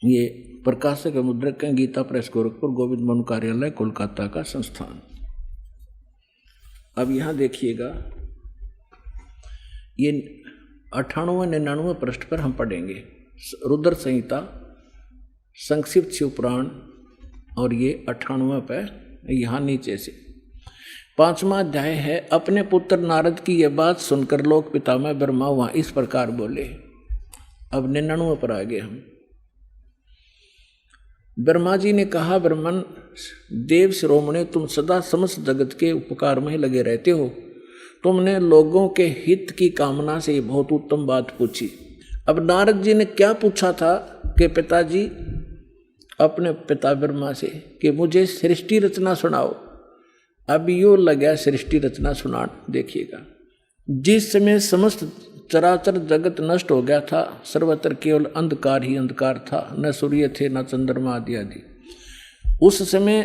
ये प्रकाशक मुद्रक हैं, गीता प्रेस गोरखपुर, गोविंद मोहन कार्यालय, कोलकाता का संस्थान। अब यहाँ देखिएगा, ये 98-99 पृष्ठ पर हम पढ़ेंगे रुद्र संहिता, संक्षिप्त शिव पुराण, और ये 98 पर यहाँ नीचे से 5वां अध्याय है। अपने पुत्र नारद की यह बात सुनकर लोक पितामह ब्रह्मा वहाँ इस प्रकार बोले। अब 99 पर आ गए हम। ब्रह्मा जी ने कहा, ब्रह्मन देव शिरोमणि, तुम सदा समस्त जगत के उपकार में लगे रहते हो। तुमने लोगों के हित की कामना से बहुत उत्तम बात पूछी। अब नारद जी ने क्या पूछा था कि पिताजी, अपने पिता ब्रह्मा से, कि मुझे सृष्टि रचना सुनाओ। अब यो लगा सृष्टि रचना सुना। देखिएगा, जिस समय समस्त चराचर जगत नष्ट हो गया था, सर्वत्र केवल अंधकार ही अंधकार था, न सूर्य थे न चंद्रमा आदि आदि, उस समय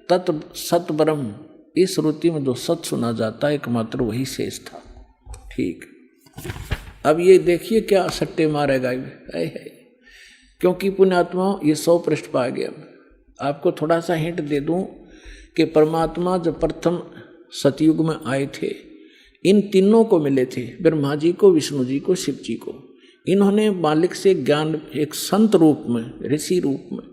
तत् सत ब्रह्म, इस श्रुति में जो सत सुना जाता है एकमात्र वही शेष था। ठीक, अब ये देखिए क्या सट्टे मारेगा है। क्योंकि पुण्यात्मा ये 100 पृष्ठ पा गया। आपको थोड़ा सा हिंट दे दूं कि परमात्मा जब प्रथम सतयुग में आए थे, इन तीनों को मिले थे, ब्रह्मा जी को, विष्णु जी को, शिव जी को। इन्होंने मालिक से ज्ञान एक संत रूप में, ऋषि रूप में,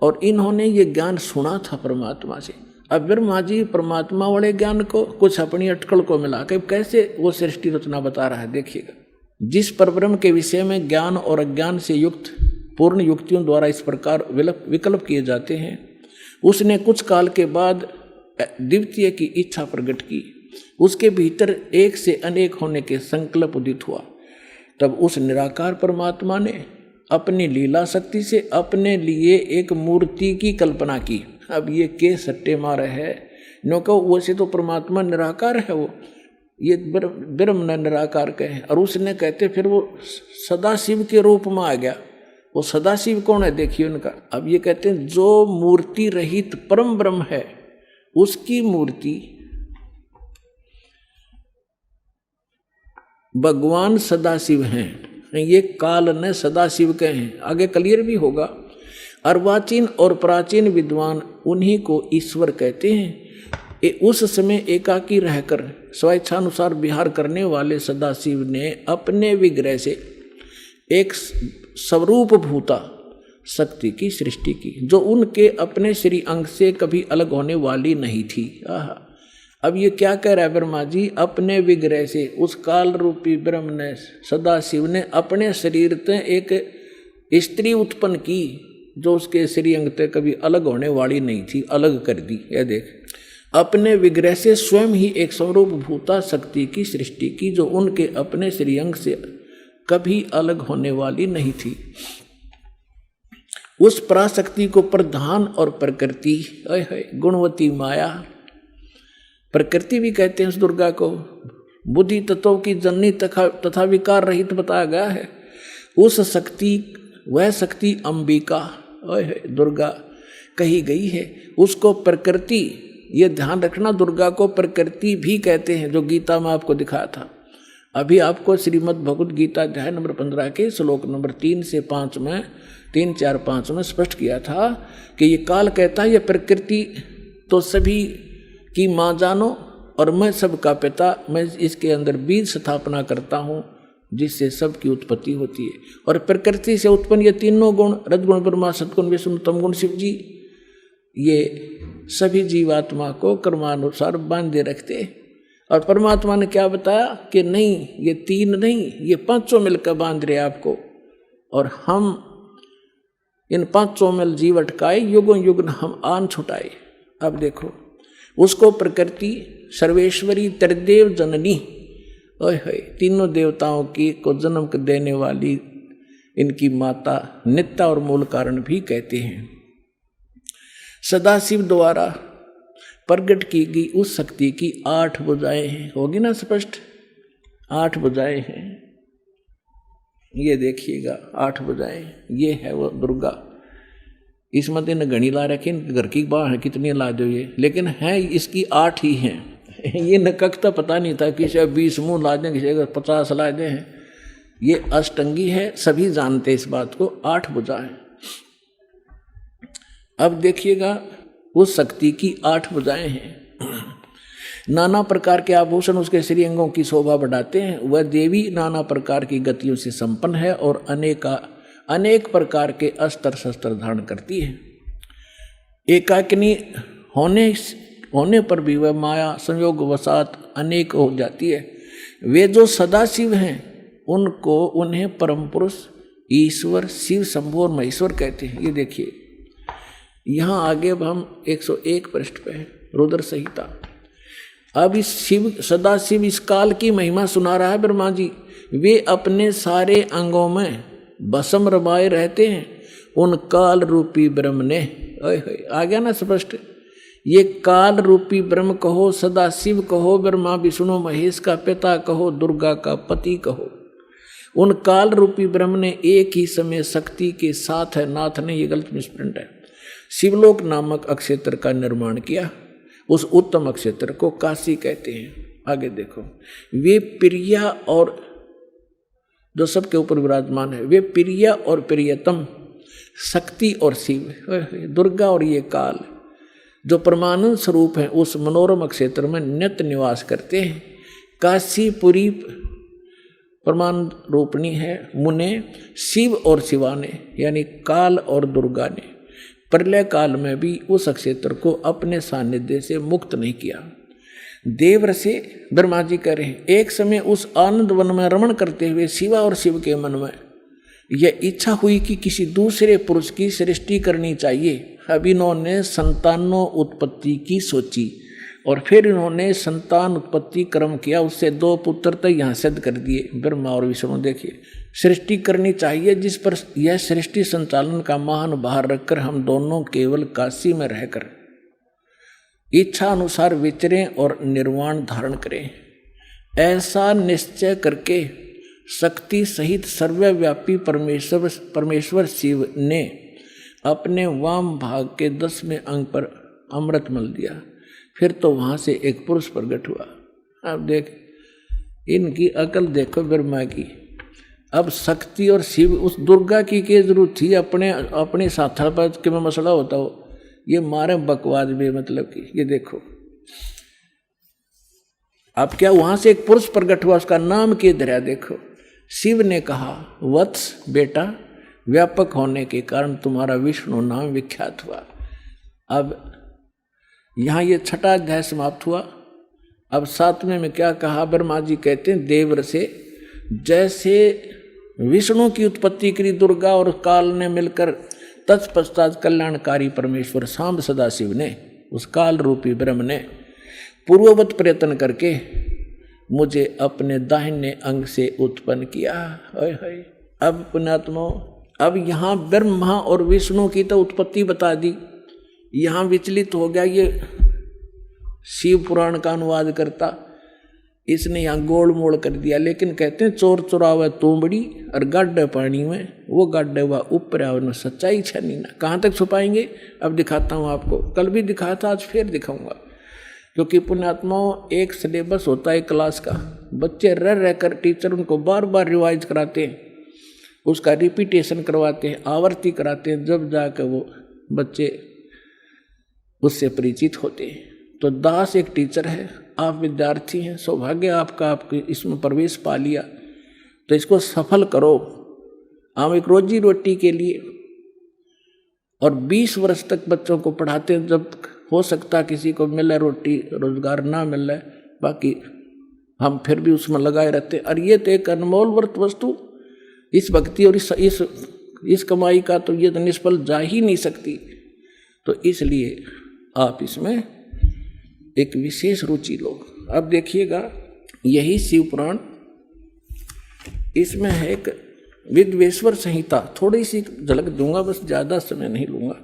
और इन्होंने ये ज्ञान सुना था परमात्मा से। अब ब्रह्मा जी परमात्मा वाले ज्ञान को कुछ अपनी अटकल को मिला के कैसे वो सृष्टि रचना बता रहा है। देखिएगा, जिस परब्रह्म के विषय में ज्ञान और अज्ञान से युक्त पूर्ण युक्तियों द्वारा इस प्रकार विकल्प किए जाते हैं, उसने कुछ काल के बाद द्वितीय की इच्छा प्रकट की। उसके भीतर एक से अनेक होने के संकल्प उदित हुआ। तब उस निराकार परमात्मा ने अपनी लीला शक्ति से अपने लिए एक मूर्ति की कल्पना की। अब ये के सट्टे मारे है, नो कहो वैसे तो परमात्मा निराकार है, वो ये ब्रह्म निराकार कहे, और उसने कहते फिर वो सदाशिव के रूप में आ गया। वो सदाशिव कौन है देखिए उनका। अब ये कहते हैं जो मूर्ति रहित परम ब्रह्म है, उसकी मूर्ति भगवान सदाशिव हैं। ये काल ने सदाशिव कहे हैं, आगे क्लियर भी होगा। अर्वाचीन और प्राचीन विद्वान उन्हीं को ईश्वर कहते हैं। उस समय एकाकी रहकर स्वेच्छानुसार विहार करने वाले सदाशिव ने अपने विग्रह से एक स्वरूप भूता शक्ति की सृष्टि की, जो उनके अपने श्री अंग से कभी अलग होने वाली नहीं थी। अब ये क्या कह रहा है ब्रह्मा जी, अपने विग्रह से उस काल रूपी ब्रह्म ने, सदाशिव ने अपने शरीर से एक स्त्री उत्पन्न की, जो उसके श्री अंग से कभी अलग होने वाली नहीं थी, अलग कर दी। यह देख, अपने विग्रह से स्वयं ही एक स्वरूप भूता शक्ति की सृष्टि की, जो उनके अपने श्री अंग से कभी अलग होने वाली नहीं थी। उस पराशक्ति को प्रधान और प्रकृति, गुणवती माया, प्रकृति भी कहते हैं उस दुर्गा को। बुद्धि तत्वों की जननी तथा विकार रहित बताया गया है। उस शक्ति, वह शक्ति अंबिका दुर्गा कही गई है। उसको प्रकृति, ये ध्यान रखना, दुर्गा को प्रकृति भी कहते हैं, जो गीता में आपको दिखाया था। अभी आपको श्रीमद् भगवद गीता अध्याय नंबर 15 के श्लोक नंबर 3 से 5 में, 3, 4, 5 में स्पष्ट किया था कि ये काल कहता है, ये प्रकृति तो सभी की माँ जानो और मैं सबका पिता, मैं इसके अंदर बीज स्थापना करता हूँ जिससे सबकी उत्पत्ति होती है। और प्रकृति से उत्पन्न ये तीनों गुण, रजगुण ब्रह्मा, सतगुण विष्णु, तमगुण शिव जी, ये सभी जीवात्मा को कर्मानुसार बांधे रखते। और परमात्मा ने क्या बताया कि नहीं, ये 3 नहीं, ये 5 मिलकर बांध रहे आपको। और हम इन 500 मेल जीव अटकाए, युगों युग हम आन छुटाए। अब देखो उसको प्रकृति सर्वेश्वरी त्रिदेव जननी, ओए होए, तीनों देवताओं की को जन्म देने वाली इनकी माता नित्या और मूल कारण भी कहते हैं। सदाशिव द्वारा प्रकट की गई उस शक्ति की 8 भुजाएं हैं। होगी ना स्पष्ट? 8 भुजाएं हैं। ये देखिएगा 8 भुजाएं, ये है वो दुर्गा। इसमें तो घड़ी ला रखी, घर की बाहर है कितनी ला दो ये, लेकिन है इसकी 8 ही हैं। ये नककता पता नहीं था, किसी 20 मुँह ला दें, किसी 50 ला दें हैं। ये अष्टंगी है, सभी जानते इस बात को, 8 भुजा है। अब देखिएगा उस शक्ति की 8 भुजाएं हैं। नाना प्रकार के आभूषण उसके श्री अंगों की शोभा बढ़ाते हैं। वह देवी नाना प्रकार की गतियों से संपन्न है और अनेक प्रकार के अस्त्र शस्त्र धारण करती है। एकाकिनी होने पर भी वह माया संयोग वसात अनेक हो जाती है। वे जो सदाशिव हैं उन्हें परम पुरुष ईश्वर शिव शंभु और महेश्वर कहते हैं। ये देखिए यहाँ आगे अब हम 101 पृष्ठ पे हैं, रुद्र संहिता। अब इस शिव सदाशिव इस काल की महिमा सुना रहा है ब्रह्मा जी। वे अपने सारे अंगों में भस्म रमाए रहते हैं। उन काल रूपी ब्रह्म ने, आ गया ना स्पष्ट, ये काल रूपी ब्रह्म कहो, सदाशिव कहो, ब्रह्मा विष्णु महेश का पिता कहो, दुर्गा का पति कहो, उन काल रूपी ब्रह्म ने एक ही समय शक्ति के साथ है, नाथ ने, ये गलत मिसप्रिंट है, शिवलोक नामक अक्षेत्र का निर्माण किया। उस उत्तम अक्षेत्र को काशी कहते हैं। आगे देखो, वे प्रिया और जो सबके ऊपर विराजमान है, वे प्रिया और प्रियतम शक्ति और शिव, दुर्गा और ये काल जो परमानंद स्वरूप है, उस मनोरम क्षेत्र में नित्य निवास करते हैं। काशीपुरी परमानंद रूपणी है। मुने शिव और शिवा ने, यानी काल और दुर्गा ने प्रलय काल में भी उस क्षेत्र को अपने सानिध्य से मुक्त नहीं किया। देवर्षि ब्रह्मा जी कह रहे हैं, एक समय उस आनंद वन में रमण करते हुए शिवा और शिव के मन में यह इच्छा हुई कि किसी दूसरे पुरुष की सृष्टि करनी चाहिए। अब इन्होंने संतानों उत्पत्ति की सोची और फिर इन्होंने संतान उत्पत्ति कर्म किया। उससे 2 पुत्र तो यहाँ सिद्ध कर दिए, ब्रह्मा और विष्णु। देखिए, सृष्टि करनी चाहिए जिस पर यह सृष्टि संचालन का महान भार रखकर हम दोनों केवल काशी में रहकर इच्छा अनुसार विचरें और निर्वाण धारण करें। ऐसा निश्चय करके शक्ति सहित सर्वव्यापी परमेश्वर शिव ने अपने वाम भाग के 10वें अंग पर अमृत मल दिया। फिर तो वहां से एक पुरुष प्रकट हुआ। अब देख, इनकी अकल देखो ब्रह्मा की। अब शक्ति और शिव, उस दुर्गा की क्या जरूरत थी? अपने साथा पर के में मसला होता हो, ये मारे बकवाद में, मतलब कि ये देखो। अब क्या वहां से एक पुरुष प्रकट हुआ, उसका नाम के धरा देखो। शिव ने कहा, वत्स बेटा, व्यापक होने के कारण तुम्हारा विष्णु नाम विख्यात हुआ। अब यहाँ ये 6ठा अध्याय समाप्त हुआ। अब 7वें में क्या कहा? ब्रह्मा जी कहते हैं, देवर से जैसे विष्णु की उत्पत्ति करी दुर्गा और काल ने मिलकर, तत्पश्चात कल्याणकारी परमेश्वर सांब सदाशिव ने, उस काल रूपी ब्रह्म ने पूर्ववत प्रयत्न करके मुझे अपने दाहिने अंग से उत्पन्न किया। अब पुण्यात्मा, अब यहाँ ब्रह्मा और विष्णु की तो उत्पत्ति बता दी, यहाँ विचलित हो गया ये शिव पुराण का अनुवाद करता, इसने यहाँ गोल मोड़ कर दिया। लेकिन कहते हैं, चोर चुरावे तोमड़ी और गाड्डे पानी में, वो गाड्डे हुआ ऊपर और सच्चाई छनी ना। कहाँ तक छुपाएंगे? अब दिखाता हूँ आपको, कल भी दिखाया था, आज फिर दिखाऊंगा। क्योंकि पुण्यात्माओं, एक सिलेबस होता है क्लास का, बच्चे रह कर टीचर उनको बार बार रिवाइज कराते हैं, उसका रिपीटेशन करवाते हैं, आवृत्ति कराते हैं, जब जाकर वो बच्चे उससे परिचित होते हैं। तो दास एक टीचर है, आप विद्यार्थी हैं, सौभाग्य आपका, आपके इसमें प्रवेश पा लिया, तो इसको सफल करो। हम एक रोजी रोटी के लिए और 20 वर्ष तक बच्चों को पढ़ाते हैं, जब हो सकता किसी को मिले रोटी, रोजगार ना मिले, बाकी हम फिर भी उसमें लगाए रहते हैं। और ये तो एक अनमोल वर्त वस्तु, इस भक्ति और इस इस कमाई का तो ये तो निष्फल जा ही नहीं सकती। तो इसलिए आप इसमें एक विशेष रुचि लो। अब देखिएगा, यही शिव पुराण, इसमें है एक विद्वेश्वर संहिता, थोड़ी सी झलक दूंगा, बस ज़्यादा समय नहीं लूंगा।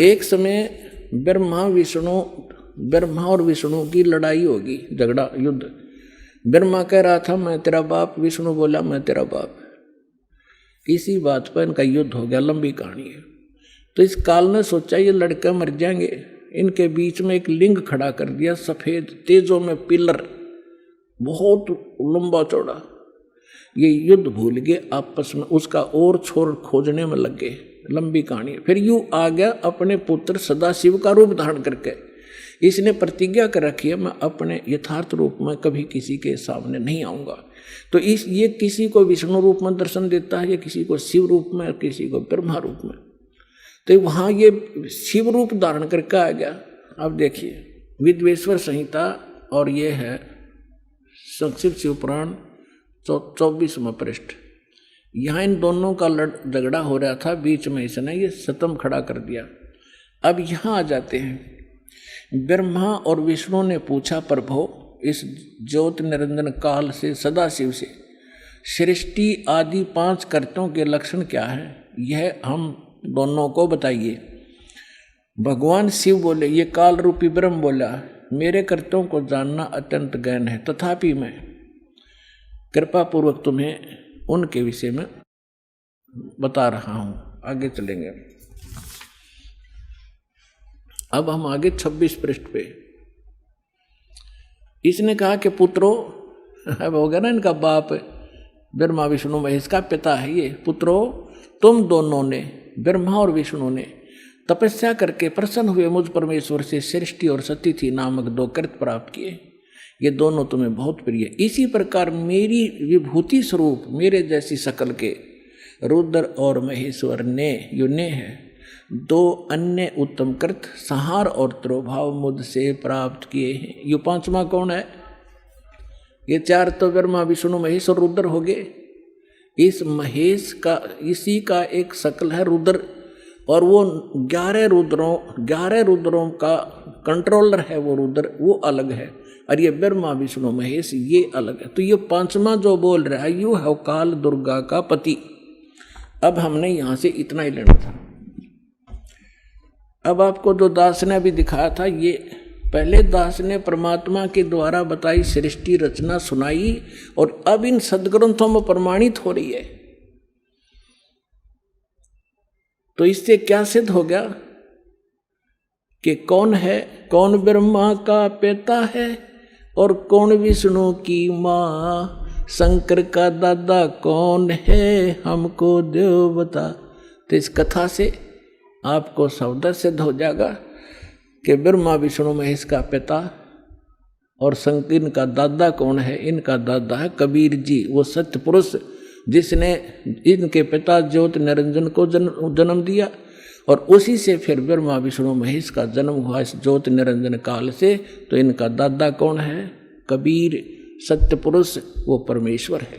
एक समय ब्रह्मा और विष्णु की लड़ाई होगी, झगड़ा, युद्ध। ब्रह्मा कह रहा था मैं तेरा बाप, विष्णु बोला मैं तेरा बाप। इसी बात पर इनका युद्ध हो गया, लंबी कहानी है। तो इस काल ने सोचा ये लड़के मर जाएंगे, इनके बीच में एक लिंग खड़ा कर दिया, सफेद तेजों में पिलर, बहुत लंबा चौड़ा। ये युद्ध भूल गए आपस में, उसका और छोर खोजने में लग गए। लंबी कहानी। फिर यूं आ गया अपने पुत्र सदाशिव का रूप धारण करके। इसने प्रतिज्ञा कर रखी है मैं अपने यथार्थ रूप में कभी किसी के सामने नहीं आऊंगा। तो ये किसी को विष्णु रूप में दर्शन देता है, या किसी को शिव रूप में, किसी को ब्रह्मा रूप में। तो वहाँ ये शिव रूप धारण करके आ गया। अब देखिए विद्वेश्वर संहिता, और ये है संक्षिप्त शिव पुराण 24वां पृष्ठ। यहाँ इन दोनों का झगड़ा हो रहा था, बीच में इसने ये सतम खड़ा कर दिया। अब यहाँ आ जाते हैं। ब्रह्मा और विष्णु ने पूछा प्रभो इस ज्योत निरंजन काल से सदाशिव से सृष्टि आदि 5 कर्तों के लक्षण क्या है, यह हम दोनों को बताइए। भगवान शिव बोले, ये काल रूपी ब्रह्म बोला, मेरे कर्तों को जानना अत्यंत गहन है, तथापि मैं कृपा पूर्वक तुम्हें उनके विषय में बता रहा हूँ। आगे चलेंगे। अब हम आगे 26 पृष्ठ पे। इसने कहा कि पुत्रों, अब हो गया ना इनका बाप ब्रह्मा विष्णु महेश का पिता है ये। पुत्रों तुम दोनों ने, ब्रह्मा और विष्णु ने तपस्या करके प्रसन्न हुए मुझ परमेश्वर से सृष्टि और सतिथि नामक 2 कृत प्राप्त किए। ये दोनों तुम्हें बहुत प्रिय। इसी प्रकार मेरी विभूति स्वरूप मेरे जैसी शकल के रुद्र और महेश्वर ने, यो ने है, 2 अन्य उत्तम कृत संहार और त्रोभाव मुझसे प्राप्त किए हैं। यो 5वां कौन है? ये 4 तो ब्रह्मा विष्णु महेश और रुद्र हो गए। इस महेश का, इसी का एक शकल है रुद्र, और वो 11 रुद्रों का कंट्रोलर है वो रुद्र, वो अलग है। और ये ब्रह्मा विष्णु महेश ये अलग है। तो ये 5वां जो बोल रहा है यू है काल दुर्गा का पति। अब हमने यहां से इतना ही लेना था। अब आपको जो दास ने अभी दिखाया था, ये पहले दास ने परमात्मा के द्वारा बताई सृष्टि रचना सुनाई, और अब इन सदग्रंथों में प्रमाणित हो रही है। तो इससे क्या सिद्ध हो गया कि कौन है, कौन ब्रह्मा का पिता है और कौन विष्णु की माँ, शंकर का दादा कौन है, हमको देव बता। तो इस कथा से आपको सावधान सिद्ध हो जाएगा कि ब्रह्मा विष्णु महेश का पिता और शंकर, इनका दादा कौन है? इनका दादा है कबीर जी, वो सत्य पुरुष जिसने इनके पिता ज्योत निरंजन को जन्म दिया, और उसी से फिर ब्रह्मा विष्णु महेश का जन्म हुआ इस ज्योत निरंजन काल से। तो इनका दादा कौन है? कबीर सत्य पुरुष, वो परमेश्वर है।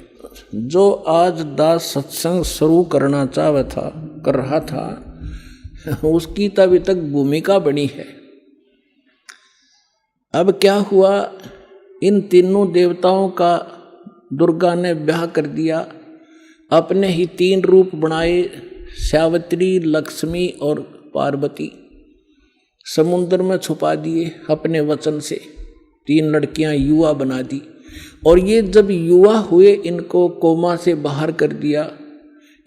जो आज दास सत्संग शुरू करना कर रहा था, उसकी तो अभी तक भूमिका बनी है। अब क्या हुआ, इन तीनों देवताओं का दुर्गा ने ब्याह कर दिया, अपने ही 3 रूप बनाए, सावित्री, लक्ष्मी और पार्वती। समुद्र में छुपा दिए अपने वचन से, 3 लड़कियां युवा बना दी। और ये जब युवा हुए, इनको कोमा से बाहर कर दिया,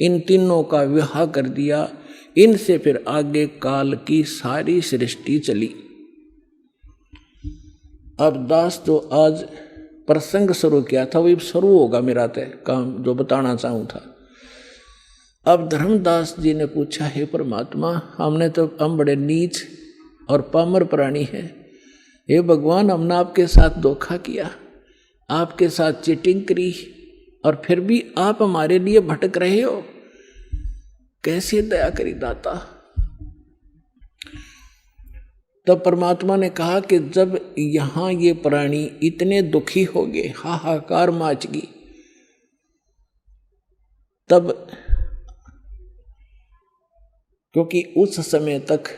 इन तीनों का विवाह कर दिया। इनसे फिर आगे काल की सारी सृष्टि चली। अब दास जो आज प्रसंग शुरू किया था वही शुरू होगा मेरा तय काम, जो बताना चाहूँ था। अब धर्मदास जी ने पूछा, हे परमात्मा, हम बड़े नीच और पामर प्राणी हैं। हे भगवान, हमने आपके साथ धोखा किया, आपके साथ चीटिंग करी, और फिर भी आप हमारे लिए भटक रहे हो। कैसे दया करी दाता। तब परमात्मा ने कहा कि जब यहाँ ये प्राणी इतने दुखी हो गए, हाहाकार माच गई, तब क्योंकि उस समय तक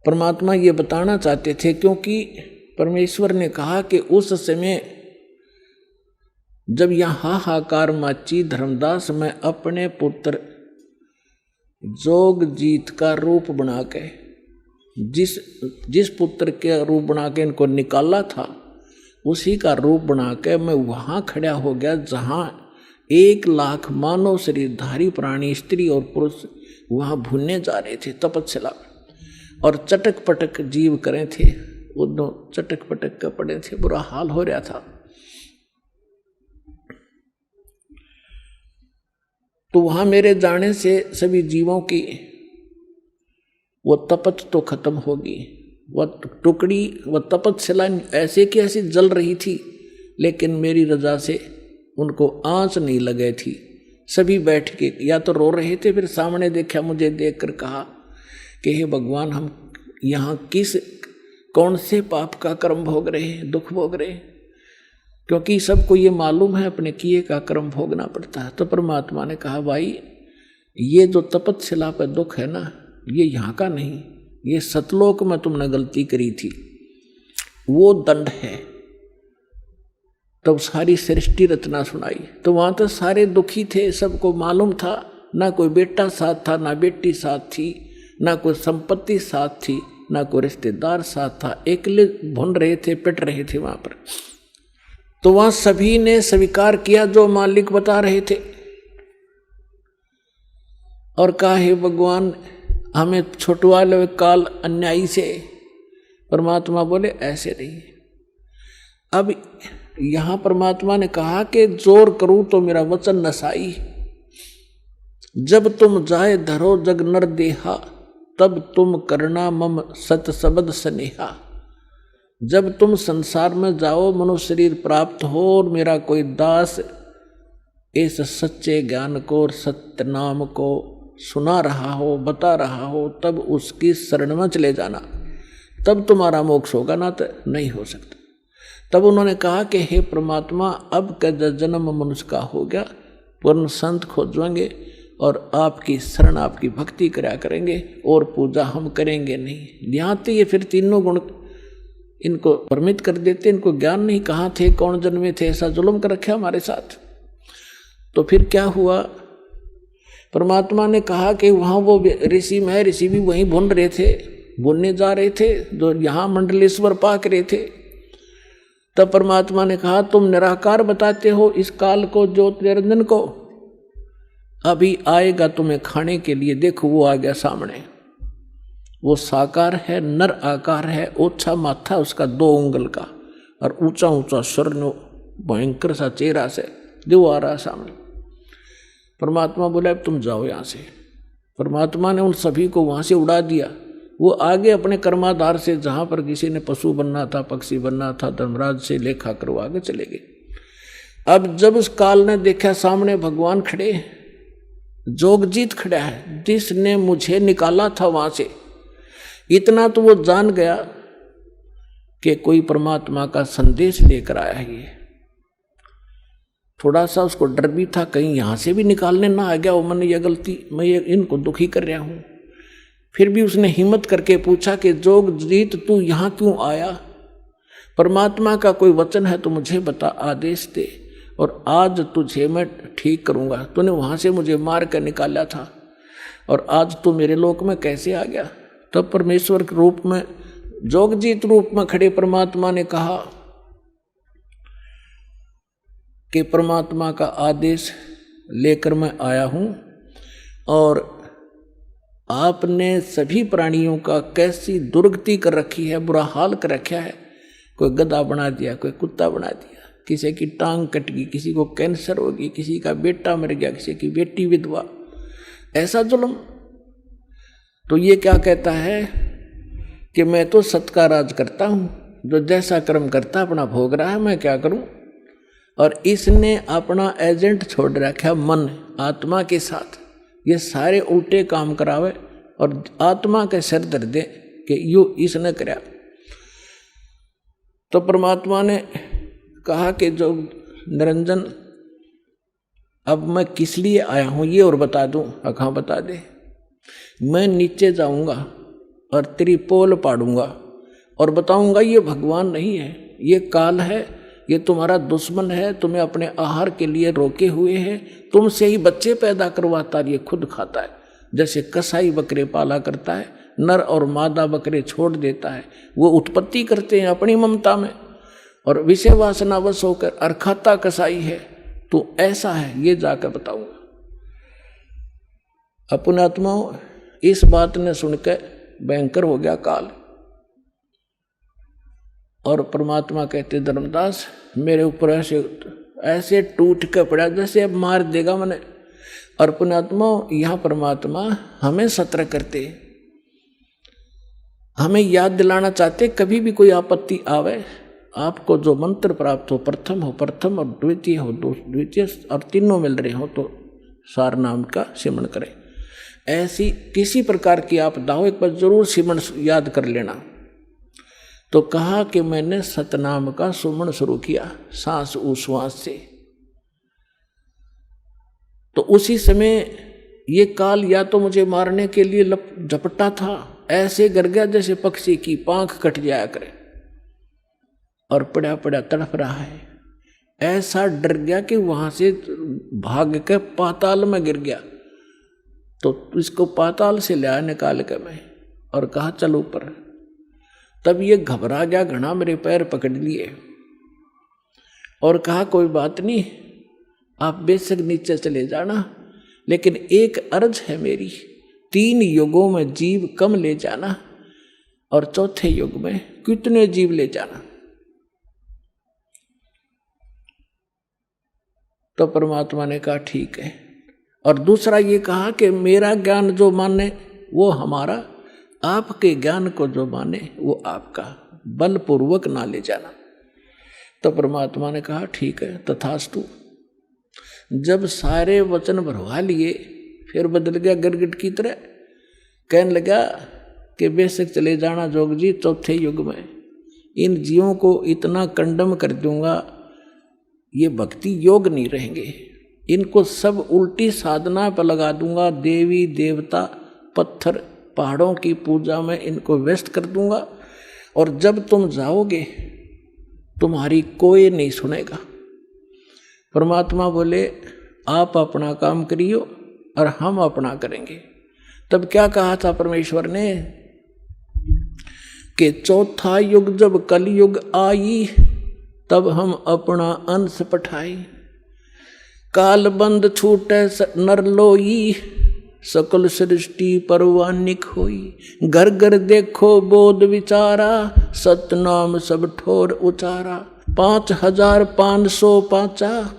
परमात्मा ये बताना चाहते थे, क्योंकि परमेश्वर ने कहा कि उस समय जब यहाँ हाहाकार माची धर्मदास मैं अपने पुत्र जोगजीत का रूप बना के, जिस पुत्र के रूप बना के इनको निकाला था उसी का रूप बना के मैं वहाँ खड़ा हो गया जहाँ 1,00,000 मानव शरीरधारी प्राणी स्त्री और पुरुष वहाँ भूनने जा रहे थे तपस्या, और चटक पटक जीव करे थे, वो दो चटक पटक कर पड़े थे, बुरा हाल हो रहा था। तो वहाँ मेरे जाने से सभी जीवों की वो तपत तो खत्म होगी। वह टुकड़ी वह तपस्या ऐसे की ऐसी जल रही थी, लेकिन मेरी रजा से उनको आंच नहीं लगे थी। सभी बैठ के या तो रो रहे थे, फिर सामने देखा, मुझे देखकर कहा कि हे भगवान, हम यहाँ कौन से पाप का कर्म भोग रहे हैं, दुख भोग रहे हैं, क्योंकि सबको ये मालूम है अपने किए का कर्म भोगना पड़ता है। तो परमात्मा ने कहा, भाई ये जो तपस्या पर दुख है ना, ये यहाँ का नहीं, ये सतलोक में तुमने गलती करी थी, वो दंड है। तब सारी सृष्टि रचना सुनाई। तो वहाँ तो सारे दुखी थे, सबको मालूम था, ना कोई बेटा साथ था, ना बेटी साथ थी, ना कोई संपत्ति साथ थी, ना कोई रिश्तेदार साथ था, अकेले भुन रहे थे, पिट रहे थे वहाँ पर। तो वहाँ सभी ने स्वीकार किया जो मालिक बता रहे थे, और कहा, हे भगवान, हमें छुटवा लो काल अन्यायी से। परमात्मा बोले, ऐसे नहीं। अब यहाँ परमात्मा ने कहा कि जोर करूं तो मेरा वचन नसाई, जब तुम जाए धरो जग नर देहा, तब तुम करना मम सत सबद स्नेहा। जब तुम संसार में जाओ, मनुष्य शरीर प्राप्त हो, और मेरा कोई दास इस सच्चे ज्ञान को और सत्य नाम को सुना रहा हो, बता रहा हो, तब उसकी शरण में चले जाना, तब तुम्हारा मोक्ष होगा, ना तो नहीं हो सकता। तब उन्होंने कहा कि हे परमात्मा, अब का जन्म मनुष्य का हो गया, पूर्ण संत खोजेंगे और आपकी शरण, आपकी भक्ति करा करेंगे, और पूजा हम करेंगे नहीं। यहाँ तो ये फिर तीनों गुण इनको परमित कर देते, इनको ज्ञान नहीं, कहाँ थे, कौन जन्मे थे, ऐसा जुल्म कर रखा हमारे साथ। तो फिर क्या हुआ, परमात्मा ने कहा कि वहाँ वो ऋषि में ऋषि भी वहीं भुन रहे थे, भुनने जा रहे थे, जो यहाँ मंडलेश्वर पाक रहे थे। तब परमात्मा ने कहा, तुम निराकार बताते हो इस काल को, ज्योत निरंजन को, अभी आएगा तुम्हें खाने के लिए। देखो वो आ गया सामने, वो साकार है, नर आकार है, ओछा माथा उसका 2 उंगल का, और ऊंचा ऊंचा स्वर्ण भयंकर सा चेहरा से जो आ रहा सामने। परमात्मा बोला, अब तुम जाओ यहाँ से। परमात्मा ने उन सभी को वहाँ से उड़ा दिया। वो आगे अपने कर्माधार से, जहाँ पर किसी ने पशु बनना था, पक्षी बनना था, धर्मराज से लेखा करो, आगे चले गए। अब जब उस काल ने देखा सामने भगवान खड़े, जोगजीत खड़ा है, जिसने मुझे निकाला था वहाँ से, इतना तो वो जान गया कि कोई परमात्मा का संदेश लेकर आया है। ये थोड़ा सा उसको डर भी था, कहीं यहाँ से भी निकालने ना आ गया वो, मैंने ये गलती, मैं ये इनको दुखी कर रहा हूँ। फिर भी उसने हिम्मत करके पूछा कि जोगजीत तू यहाँ क्यों आया? परमात्मा का कोई वचन है तो मुझे बता, आदेश दे, और आज तुझे मैं ठीक करूँगा। तूने वहाँ से मुझे मार कर निकाला था, और आज तू मेरे लोक में कैसे आ गया? तब परमेश्वर के रूप में, जोगजीत रूप में खड़े परमात्मा ने कहा कि परमात्मा का आदेश लेकर मैं आया हूँ, और आपने सभी प्राणियों का कैसी दुर्गति कर रखी है, बुरा हाल कर रखा है। कोई गधा बना दिया, कोई कुत्ता बना दिया, किसी की टांग कट गई, किसी को कैंसर हो गई, किसी का बेटा मर गया, किसी की बेटी विधवा, ऐसा जुल्म। तो ये क्या कहता है कि मैं तो सत का राज करता हूँ, जो जैसा कर्म करता अपना भोग रहा है, मैं क्या करूँ? और इसने अपना एजेंट छोड़ रखा मन आत्मा के साथ, ये सारे उल्टे काम करावे और आत्मा के सिर दर दे कि यू इसने कराया। तो परमात्मा ने कहा कि जो निरंजन, अब मैं किस लिए आया हूँ ये और बता दूँ? हाँ बता दे। मैं नीचे जाऊंगा और तेरी पोल पाड़ूंगा और बताऊंगा ये भगवान नहीं है, ये काल है, ये तुम्हारा दुश्मन है, तुम्हें अपने आहार के लिए रोके हुए है, तुमसे ही बच्चे पैदा करवाता है, ये खुद खाता है। जैसे कसाई बकरे पाला करता है, नर और मादा बकरे छोड़ देता है, वो उत्पत्ति करते हैं अपनी ममता में और विषय वासनावश होकर, और खाता कसाई है। तो ऐसा है, ये जाकर बताऊंगा। अपने आत्माओं, इस बात ने सुनकर भयंकर हो गया काल। और परमात्मा कहते, धर्मदास मेरे ऊपर ऐसे टूट के पड़ा जैसे अब मार देगा मैंने। और पुण्यात्मा, यह परमात्मा हमें सतर्क करते, हमें याद दिलाना चाहते, कभी भी कोई आपत्ति आवे, आपको जो मंत्र प्राप्त हो, प्रथम हो प्रथम और द्वितीय हो द्वितीय और तीनों मिल रहे हो तो सार नाम का सिमरण करें। ऐसी किसी प्रकार की आपदा हो, एक बार जरूर सिमरण याद कर लेना। तो कहा कि मैंने सतनाम का सुमन शुरू किया सांस उश्वास से। तो उसी समय ये काल या तो मुझे मारने के लिए झपटा था, ऐसे गिर गया जैसे पक्षी की पांख कट जाया करे और पड़ा पड़ा तड़प रहा है। ऐसा डर गया कि वहां से भाग के पाताल में गिर गया। तो इसको पाताल से लिया निकाल के मैं और कहा चल ऊपर। तब ये घबरा गया घना, मेरे पैर पकड़ लिए और कहा कोई बात नहीं, आप बेशक नीचे चले जाना, लेकिन एक अर्ज है मेरी, 3 युगों में जीव कम ले जाना और चौथे युग में कितने जीव ले जाना। तो परमात्मा ने कहा ठीक है। और दूसरा ये कहा कि मेरा ज्ञान जो माने वो हमारा, आपके ज्ञान को जो माने वो आपका, बलपूर्वक ना ले जाना। तो परमात्मा ने कहा ठीक है तथास्तु। जब सारे वचन भरवा लिए फिर बदल गया गिरगिट की तरह, कहने लगा कि बेशक चले जाना जोग जी, चौथे युग में इन जीवों को इतना कंडम कर दूंगा, ये भक्ति योग नहीं रहेंगे, इनको सब उल्टी साधना पर लगा दूंगा, देवी देवता पत्थर पहाड़ों की पूजा में इनको व्यस्त कर दूंगा, और जब तुम जाओगे तुम्हारी कोई नहीं सुनेगा। परमात्मा बोले आप अपना काम करियो और हम अपना करेंगे। तब क्या कहा था परमेश्वर ने कि चौथा युग जब कलयुग आई, तब हम अपना अंश पठाई, काल बंद छूटे नर लोई, सकल सृष्टि परवानिक होई, घर घर देखो बोध विचारा, सतनाम सब ठोर उचारा, 5505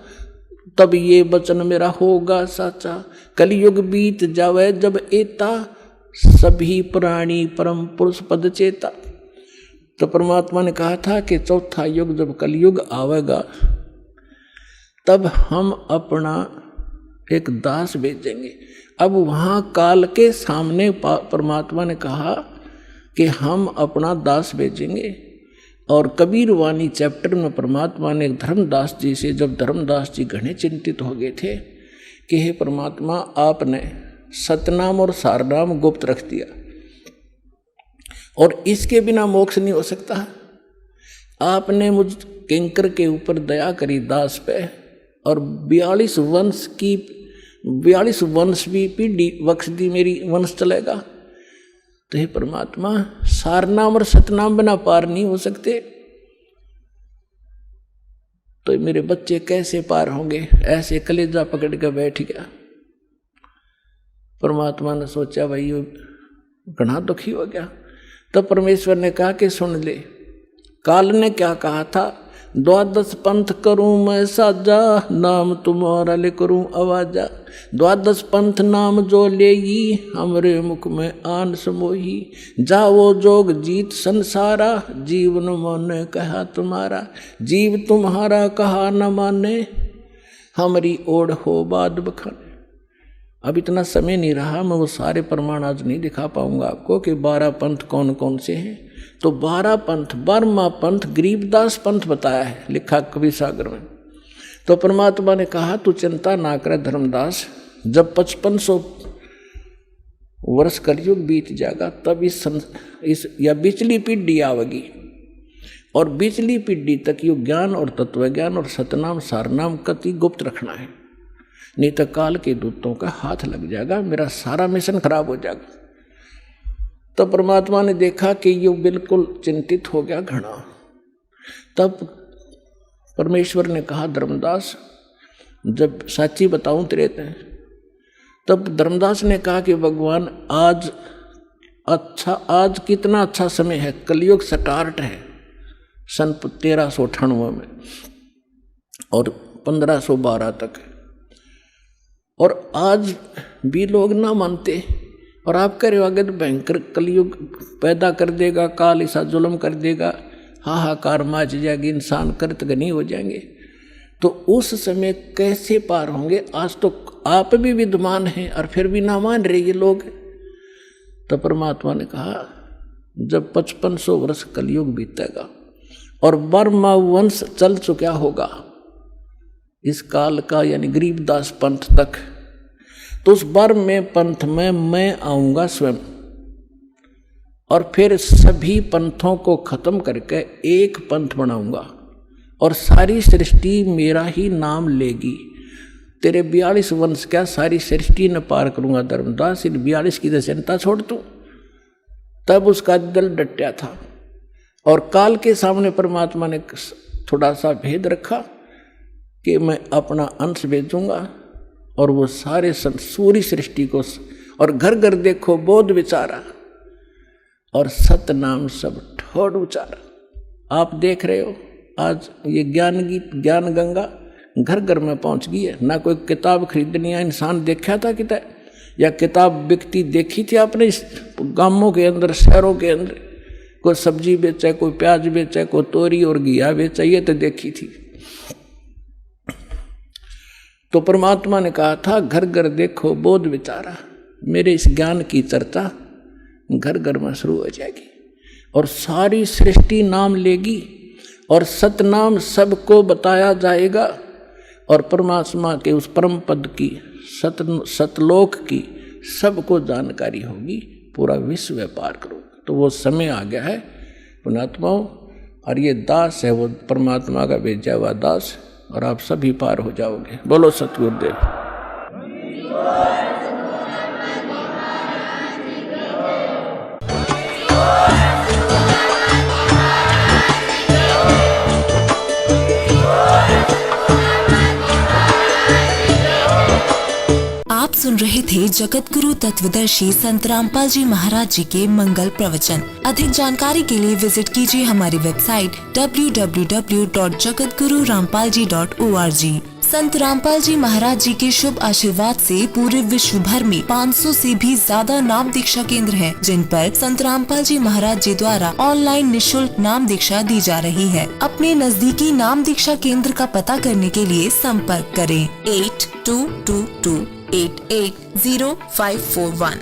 तब ये वचन मेरा होगा साचा, कलयुग बीत जावे जब एता, सभी प्राणी परम पुरुष पद चेता। तो परमात्मा ने कहा था कि चौथा युग जब कलयुग आवेगा तब हम अपना एक दास भेजेंगे। अब वहाँ काल के सामने परमात्मा ने कहा कि हम अपना दास भेजेंगे। और कबीर वाणी चैप्टर में परमात्मा ने धर्मदास जी से, जब धर्मदास जी घने चिंतित हो गए थे कि हे परमात्मा आपने सतनाम और सारनाम गुप्त रख दिया और इसके बिना मोक्ष नहीं हो सकता, आपने मुझ किंकर के ऊपर दया करी दास पे, और 42 वंश भी पीढ़ी बख्श दी, मेरी वंश चलेगा। तो हे परमात्मा सारनाम और सतनाम बिना पार नहीं हो सकते, तो मेरे बच्चे कैसे पार होंगे? ऐसे कलेजा पकड़ कर बैठ गया। परमात्मा ने सोचा भाई घना दुखी हो गया। तब परमेश्वर ने कहा कि सुन ले, काल ने क्या कहा था, 12 पंथ करूं मैं साजा, नाम तुम्हारा ले करूं आवाजा, 12 पंथ नाम जो लेगी, हमरे मुख में आन समोही, जाओ जोग जीत संसारा, जीवन माने कहा तुम्हारा, जीव तुम्हारा कहा न माने, हमारी ओढ़ हो बाद बखाने। अब इतना समय नहीं रहा, मैं वो सारे प्रमाण आज नहीं दिखा पाऊंगा आपको कि 12 पंथ कौन कौन से हैं। तो 12 पंथ, 12वां पंथ गरीबदास पंथ बताया है, लिखा कवि सागर में। तो परमात्मा ने कहा तू चिंता ना करे धर्मदास, जब 5500 वर्ष कलयुग बीत जाएगा, तब इस या बिचली पीढ़ी आवेगी, और बिचली पीढ़ी तक यो ज्ञान और तत्वज्ञान और सतनाम सारनाम कति गुप्त रखना है, नहीं तो काल के दूतों का हाथ लग जाएगा, मेरा सारा मिशन खराब हो जाएगा। तब परमात्मा ने देखा कि यो बिल्कुल चिंतित हो गया घना। तब परमेश्वर ने कहा, धर्मदास जब साची बताऊं तेरे ते। तब धर्मदास ने कहा कि भगवान आज कितना अच्छा समय है, कलयुग स्टार्ट है सन 1398 में और 1512 तक, और आज भी लोग ना मानते, और आप कह रहे हो आगे तो भयंकर कलयुग पैदा कर देगा, काल ऐसा जुल्म कर देगा, हाहाकार मच जाएगी, इंसान कृतघ्नी हो जाएंगे। तो उस समय कैसे पार होंगे? आज तो आप भी विद्वान हैं और फिर भी ना मान रहे ये लोग। तो परमात्मा ने कहा, जब 5500 वर्ष कलयुग बीतेगा और बर्मा वंश चल चुका होगा इस काल का, यानी गरीबदास पंथ तक, तो उस बर्म में पंथ में मैं आऊंगा स्वयं, और फिर सभी पंथों को खत्म करके एक पंथ बनाऊंगा, और सारी सृष्टि मेरा ही नाम लेगी। तेरे 42 वंश क्या सारी सृष्टि न पार करूंगा धर्मदास, इन 42 की तो चिंता छोड़ तू। तब उसका दिल डटा था, और काल के सामने परमात्मा ने थोड़ा सा भेद रखा कि मैं अपना अंश भेजूंगा, और वो सारे सूरी सृष्टि को, और घर घर देखो बोध विचारा, और सतनाम सब ठोड़ उचारा। आप देख रहे हो आज ये ज्ञान गीत, ज्ञान गंगा घर घर में पहुंच गई है। ना कोई किताब खरीदनी है, इंसान देखा था कितना, या किताब बिकती देखी थी आपने गांवों के अंदर, शहरों के अंदर? कोई सब्जी बेचे, कोई प्याज बेचे, कोई तोरी और घिया बेचे, ये तो देखी थी। तो परमात्मा ने कहा था, घर घर देखो बोध विचारा, मेरे इस ज्ञान की चर्चा घर घर में शुरू हो जाएगी, और सारी सृष्टि नाम लेगी, और सतनाम सबको बताया जाएगा, और परमात्मा के उस परम पद की, सतलोक की सबको जानकारी होगी, पूरा विश्व व्यापार करोगे। तो वो समय आ गया है पुणात्माओं, और ये दास है वो परमात्मा का भेजा हुआ दास, और आप सभी पार हो जाओगे। बोलो सतगुरुदेव। आप सुन रहे थे जगत गुरु तत्वदर्शी संत रामपाल जी महाराज जी के मंगल प्रवचन। अधिक जानकारी के लिए विजिट कीजिए हमारी वेबसाइट www.jagatgururampalji.org। संत रामपाल जी महाराज जी के शुभ आशीर्वाद से पूरे विश्व भर में 500 से भी ज्यादा नाम दीक्षा केंद्र हैं, जिन पर संत रामपाल जी महाराज जी द्वारा ऑनलाइन निशुल्क नाम दीक्षा दी जा रही है। अपने नजदीकी नाम दीक्षा केंद्र का पता करने के लिए संपर्क करें 8222880541।